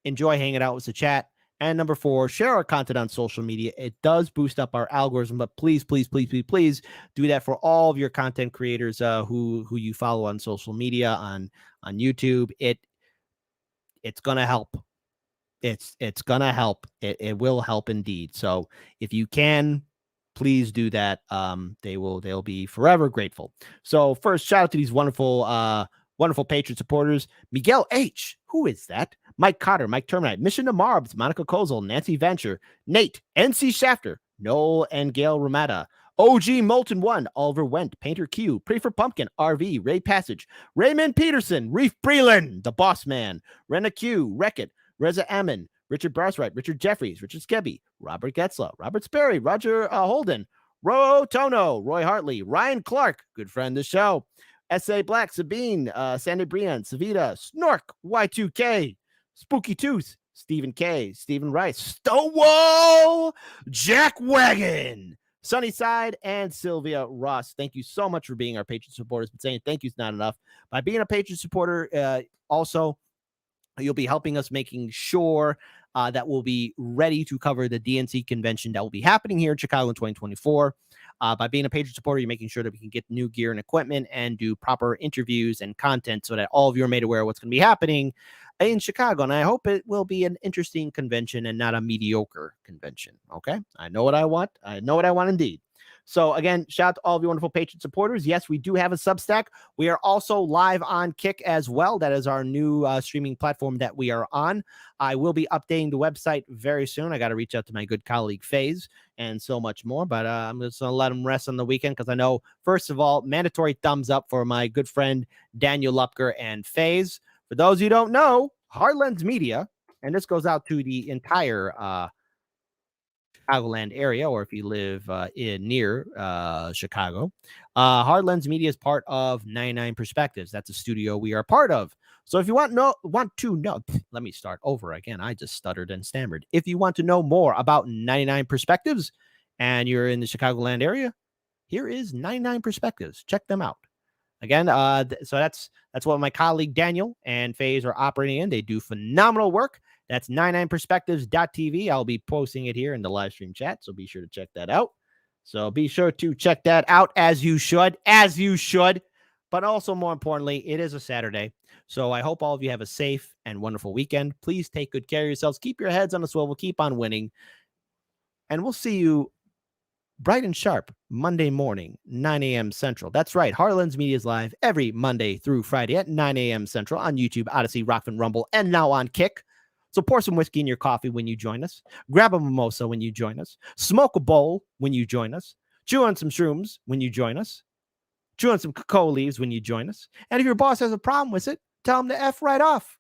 enjoy hanging out with the chat. And number four, share our content on social media. It does boost up our algorithm, but please, please, please, please, please do that for all of your content creators who you follow on social media, on YouTube. It's gonna help. It's gonna help. It will help indeed. So if you can, please do that. They'll be forever grateful. So first, shout out to these wonderful patron supporters. Miguel H. Who is that? Mike Cotter, Mike Terminite, Mission to Marbs, Monica Kozel, Nancy Venture, Nate, NC Shafter, Noel and Gail Ramada, OG Molten One, Oliver Wendt, Painter Q, Pray for Pumpkin, RV, Ray Passage, Raymond Peterson, Reef Breland, The Boss Man, Rena Q, Wreck-It, Reza Ammon, Richard Barswright, Richard Jeffries, Richard Skebby, Robert Getzla, Robert Sperry, Roger Holden, Ro Tono, Roy Hartley, Ryan Clark, good friend of the show, S.A. Black, Sabine, Sandy Brian, Savita, Snork, Y2K, Spooky Tooth, Stephen K, Stephen Rice, Stonewall, Jack Wagon, Sunnyside, and Sylvia Ross. Thank you so much for being our patron supporters. But saying thank you is not enough. By being a patron supporter, also, you'll be helping us making sure that we'll be ready to cover the DNC convention that will be happening here in Chicago in 2024. By being a patron supporter, you're making sure that we can get new gear and equipment and do proper interviews and content so that all of you are made aware of what's going to be happening in Chicago. And I hope it will be an interesting convention and not a mediocre convention. Okay. I know what I want. I know what I want indeed. So again, shout out to all of you wonderful patron supporters. Yes, we do have a Substack. We are also live on Kick as well. That is our new streaming platform that we are on. I will be updating the website very soon. I got to reach out to my good colleague FaZe and so much more, but I'm just going to let him rest on the weekend because I know, first of all, mandatory thumbs up for my good friend Daniel Lupker and FaZe. For those who don't know, Hardlands Media, and this goes out to the entire Chicagoland area, or if you live near Chicago, Hardlands Media is part of 99 Perspectives. That's a studio we are part of. So if you want to know, let me start over again. I just stuttered and stammered. If you want to know more about 99 Perspectives and you're in the Chicagoland area, here is 99 Perspectives. Check them out. Again, so that's what my colleague Daniel and FaZe are operating in. They do phenomenal work. That's 99perspectives.tv. I'll be posting it here in the live stream chat, so be sure to check that out. So be sure to check that out as you should. But also, more importantly, it is a Saturday. So I hope all of you have a safe and wonderful weekend. Please take good care of yourselves. Keep your heads on a swivel. Keep on winning. And we'll see you bright and sharp Monday morning, 9 a.m. Central. That's right. Heartlands Media is live every Monday through Friday at 9 a.m. Central on YouTube, Odyssey, Rockfin, Rumble, and now on Kick. So pour some whiskey in your coffee when you join us. Grab a mimosa when you join us. Smoke a bowl when you join us. Chew on some shrooms when you join us. Chew on some cocoa leaves when you join us. And if your boss has a problem with it, tell him to F right off.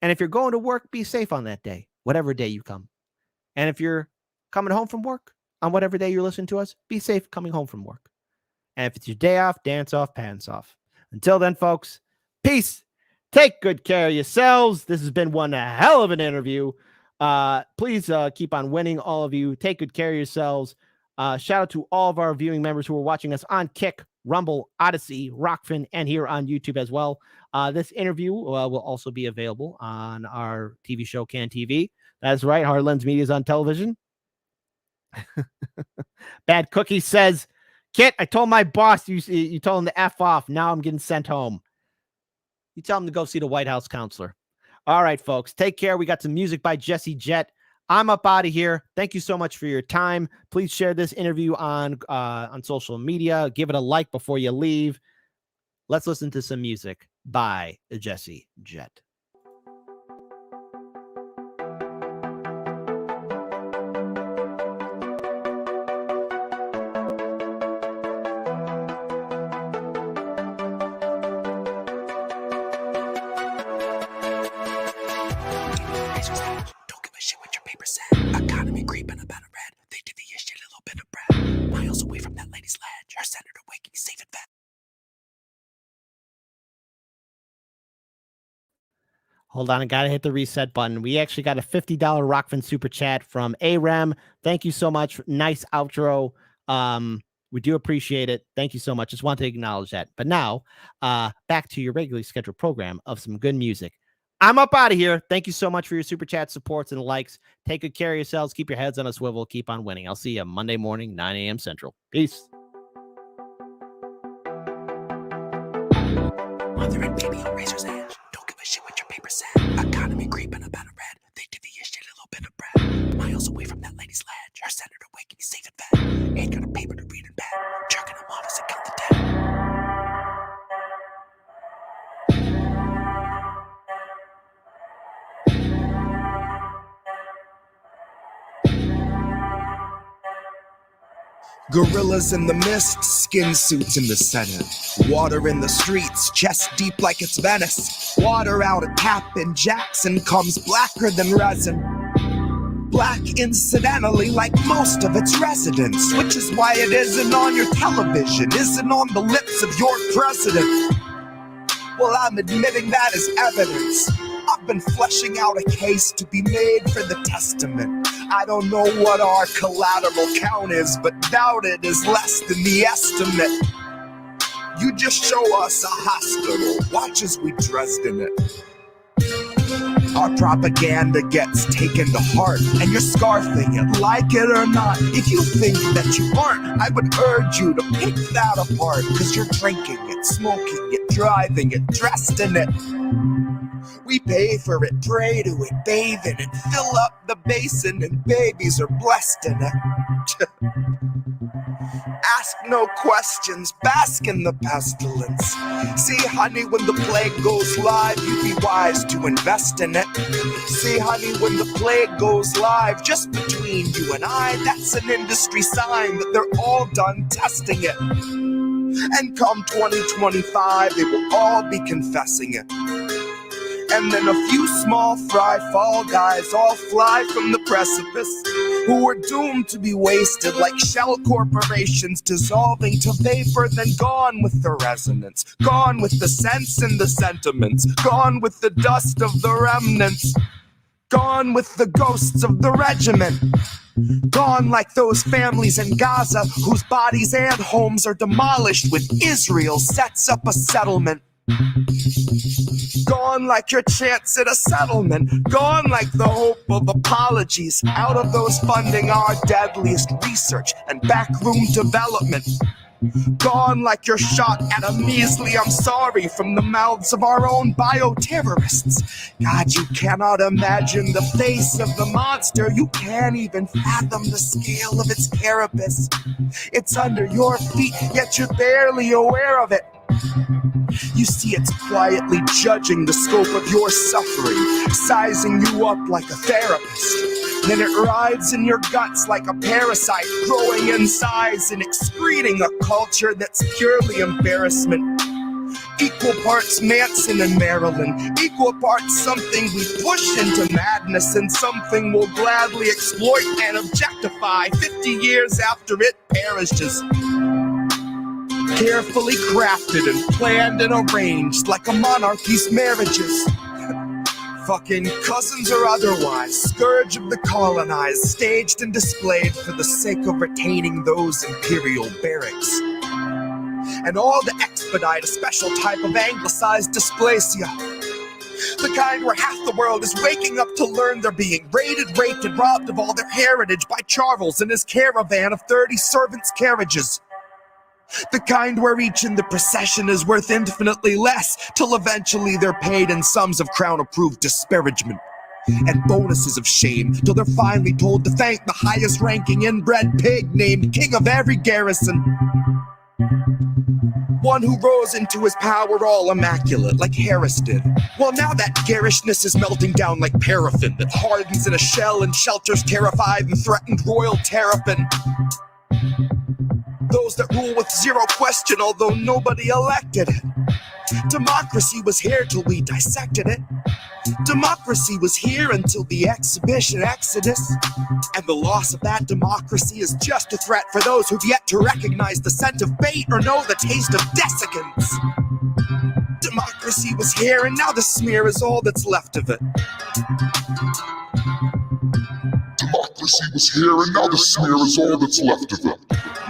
And if you're going to work, be safe on that day, whatever day you come. And if you're coming home from work, on whatever day you're listening to us, be safe coming home from work. And if it's your day off, dance off, pants off. Until then, folks, peace. Take good care of yourselves. This has been one hell of an interview. Please keep on winning, all of you. Take good care of yourselves. Shout out to all of our viewing members who are watching us on Kick, Rumble, Odyssey, Rockfin, and here on YouTube as well. This interview will also be available on our TV show, Can TV. That's right. Heartlands Media is on television. Bad Cookie says, Kit, I told my boss you told him to F off. Now I'm getting sent home. You tell him to go see the White House counselor. All right, folks. Take care. We got some music by Jesse Jett. I'm up out of here. Thank you so much for your time. Please share this interview on social media. Give it a like before you leave. Let's listen to some music by Jesse Jett. Hold on, I got to hit the reset button. We actually got a $50 Rockfin super chat from AREM. Thank you so much. Nice outro. We do appreciate it. Thank you so much. Just want to acknowledge that. But now, back to your regularly scheduled program of some good music. I'm up out of here. Thank you so much for your super chat supports and likes. Take good care of yourselves. Keep your heads on a swivel. Keep on winning. I'll see you Monday morning, 9 a.m. Central. Peace. Mother and baby on razor's edge. Don't give a shit what your paper said. Economy creeping about a red. They give the shit a little bit of bread. Miles away from that lady's ledge. Her senator wake and he's safe in bed. Ain't got a paper to read in bed. Jerking him off as I count the dead. Gorillas in the mist, skin suits in the Senate. Water in the streets, chest deep like it's Venice. Water out a tap in Jackson comes blacker than resin. Black incidentally like most of its residents, which is why it isn't on your television, isn't on the lips of your president. Well, I'm admitting that as evidence. I've been fleshing out a case to be made for the testament. I don't know what our collateral count is, but doubt it is less than the estimate. You just show us a hospital, watch as we Dresden it. Our propaganda gets taken to heart, and you're scarfing it, like it or not. If you think that you aren't, I would urge you to pick that apart, cause you're drinking it, smoking it, driving it, dressed in it. We pay for it, pray to it, bathe in it, fill up the basin, and babies are blessed in it. Ask no questions, bask in the pestilence. See, honey, when the plague goes live, you'd be wise to invest in it. See, honey, when the plague goes live, just between you and I, that's an industry sign that they're all done testing it. And come 2025, they will all be confessing it. And then a few small fry fall guys all fly from the precipice, who are doomed to be wasted like shell corporations, dissolving to vapor, then gone with the resonance, gone with the sense and the sentiments, gone with the dust of the remnants, gone with the ghosts of the regiment. Gone like those families in Gaza whose bodies and homes are demolished when Israel sets up a settlement. Gone like your chance at a settlement. Gone like the hope of apologies out of those funding our deadliest research and backroom development. Gone like your shot at a measly "I'm sorry" from the mouths of our own bioterrorists. God, you cannot imagine the face of the monster. You can't even fathom the scale of its carapace. It's under your feet, yet you're barely aware of it. You see it's quietly judging the scope of your suffering, sizing you up like a therapist. Then it rides in your guts like a parasite, growing in size and excreting a culture that's purely embarrassment. Equal parts Manson and Maryland, equal parts something we push into madness and something we'll gladly exploit and objectify 50 years after it perishes. Carefully crafted and planned and arranged like a monarchy's marriages. Fucking cousins or otherwise, scourge of the colonized, staged and displayed for the sake of retaining those imperial barracks. And all to expedite a special type of anglicized dysplasia. The kind where half the world is waking up to learn they're being raided, raped, and robbed of all their heritage by Charles and his caravan of 30 servants' carriages. The kind where each in the procession is worth infinitely less, till eventually they're paid in sums of crown-approved disparagement and bonuses of shame, till they're finally told to thank the highest-ranking inbred pig named king of every garrison. One who rose into his power all immaculate, like Harris did. Well, now that garishness is melting down like paraffin that hardens in a shell and shelters terrified and threatened royal terrapin. Those that rule with zero question, although nobody elected it. Democracy was here till we dissected it. Democracy was here until the exhibition exodus. And the loss of that democracy is just a threat for those who've yet to recognize the scent of bait or know the taste of desiccants. Democracy was here and now the smear is all that's left of it. Democracy was here and now the smear is all that's left of it.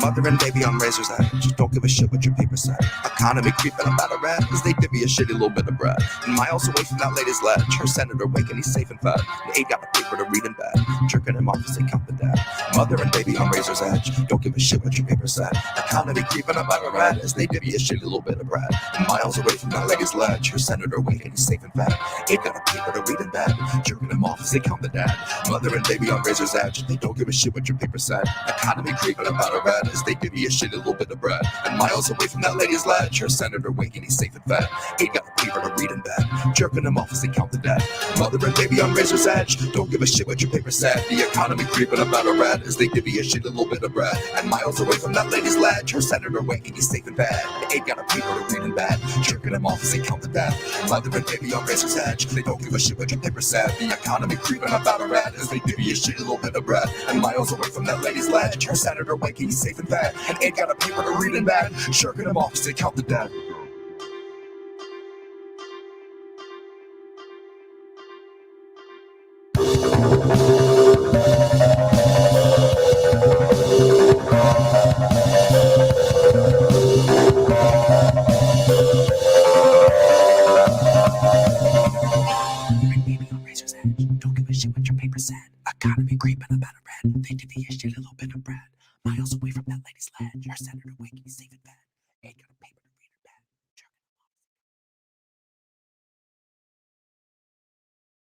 Mother and baby on razor's edge, don't give a shit what your paper said. Economy creeping about a rat, cause they divvy a shitty little bit of bread. And miles away from that lady's ledge, her senator waking, he's safe and fed. And ain't got the paper to read in bed, jerking him off as they count the dead. Mother and baby on razor's edge, don't give a shit what your paper said. Economy creeping about a rat, as they divvy a shitty little bit of bread. And miles away from that lady's ledge, her senator waking, he's safe and fed. Ain't got a paper to read in bed, jerking him off as they count the dead. Mother and baby on razor's edge, they don't give a shit what your paper said. Economy creeping about a rat, as they give you a shitty little bit of bread. And miles away from that lady's ledge, her senator waking, he's safe and fed. Ain't got a paper to read in bed, jerking him off as they count the dead. Mother and baby on razor's edge, don't give a shit what your paper said. The economy creeping about a rat, as they give you a shitty little bit of bread. And miles away from that lady's ledge, her senator waking, he's safe and fed. Ain't got a paper to read in bed, jerking him off as they count the dead. Mother and baby on razor's edge, they don't give a shit what your paper said. The economy creeping about a rat, as they give you a shitty little bit of bread. And miles away from that lady's ledge, her senator waking, he's safe and fed. And ain't got a paper to read in bed, jerking him off as they count the dead. Don't give a shit what your paper said. Economy creeping about a rat, they divvy a shitty little bit of bread. Miles away from that lady's ledge, her senator waking, safe in bed. Ain't got a paper.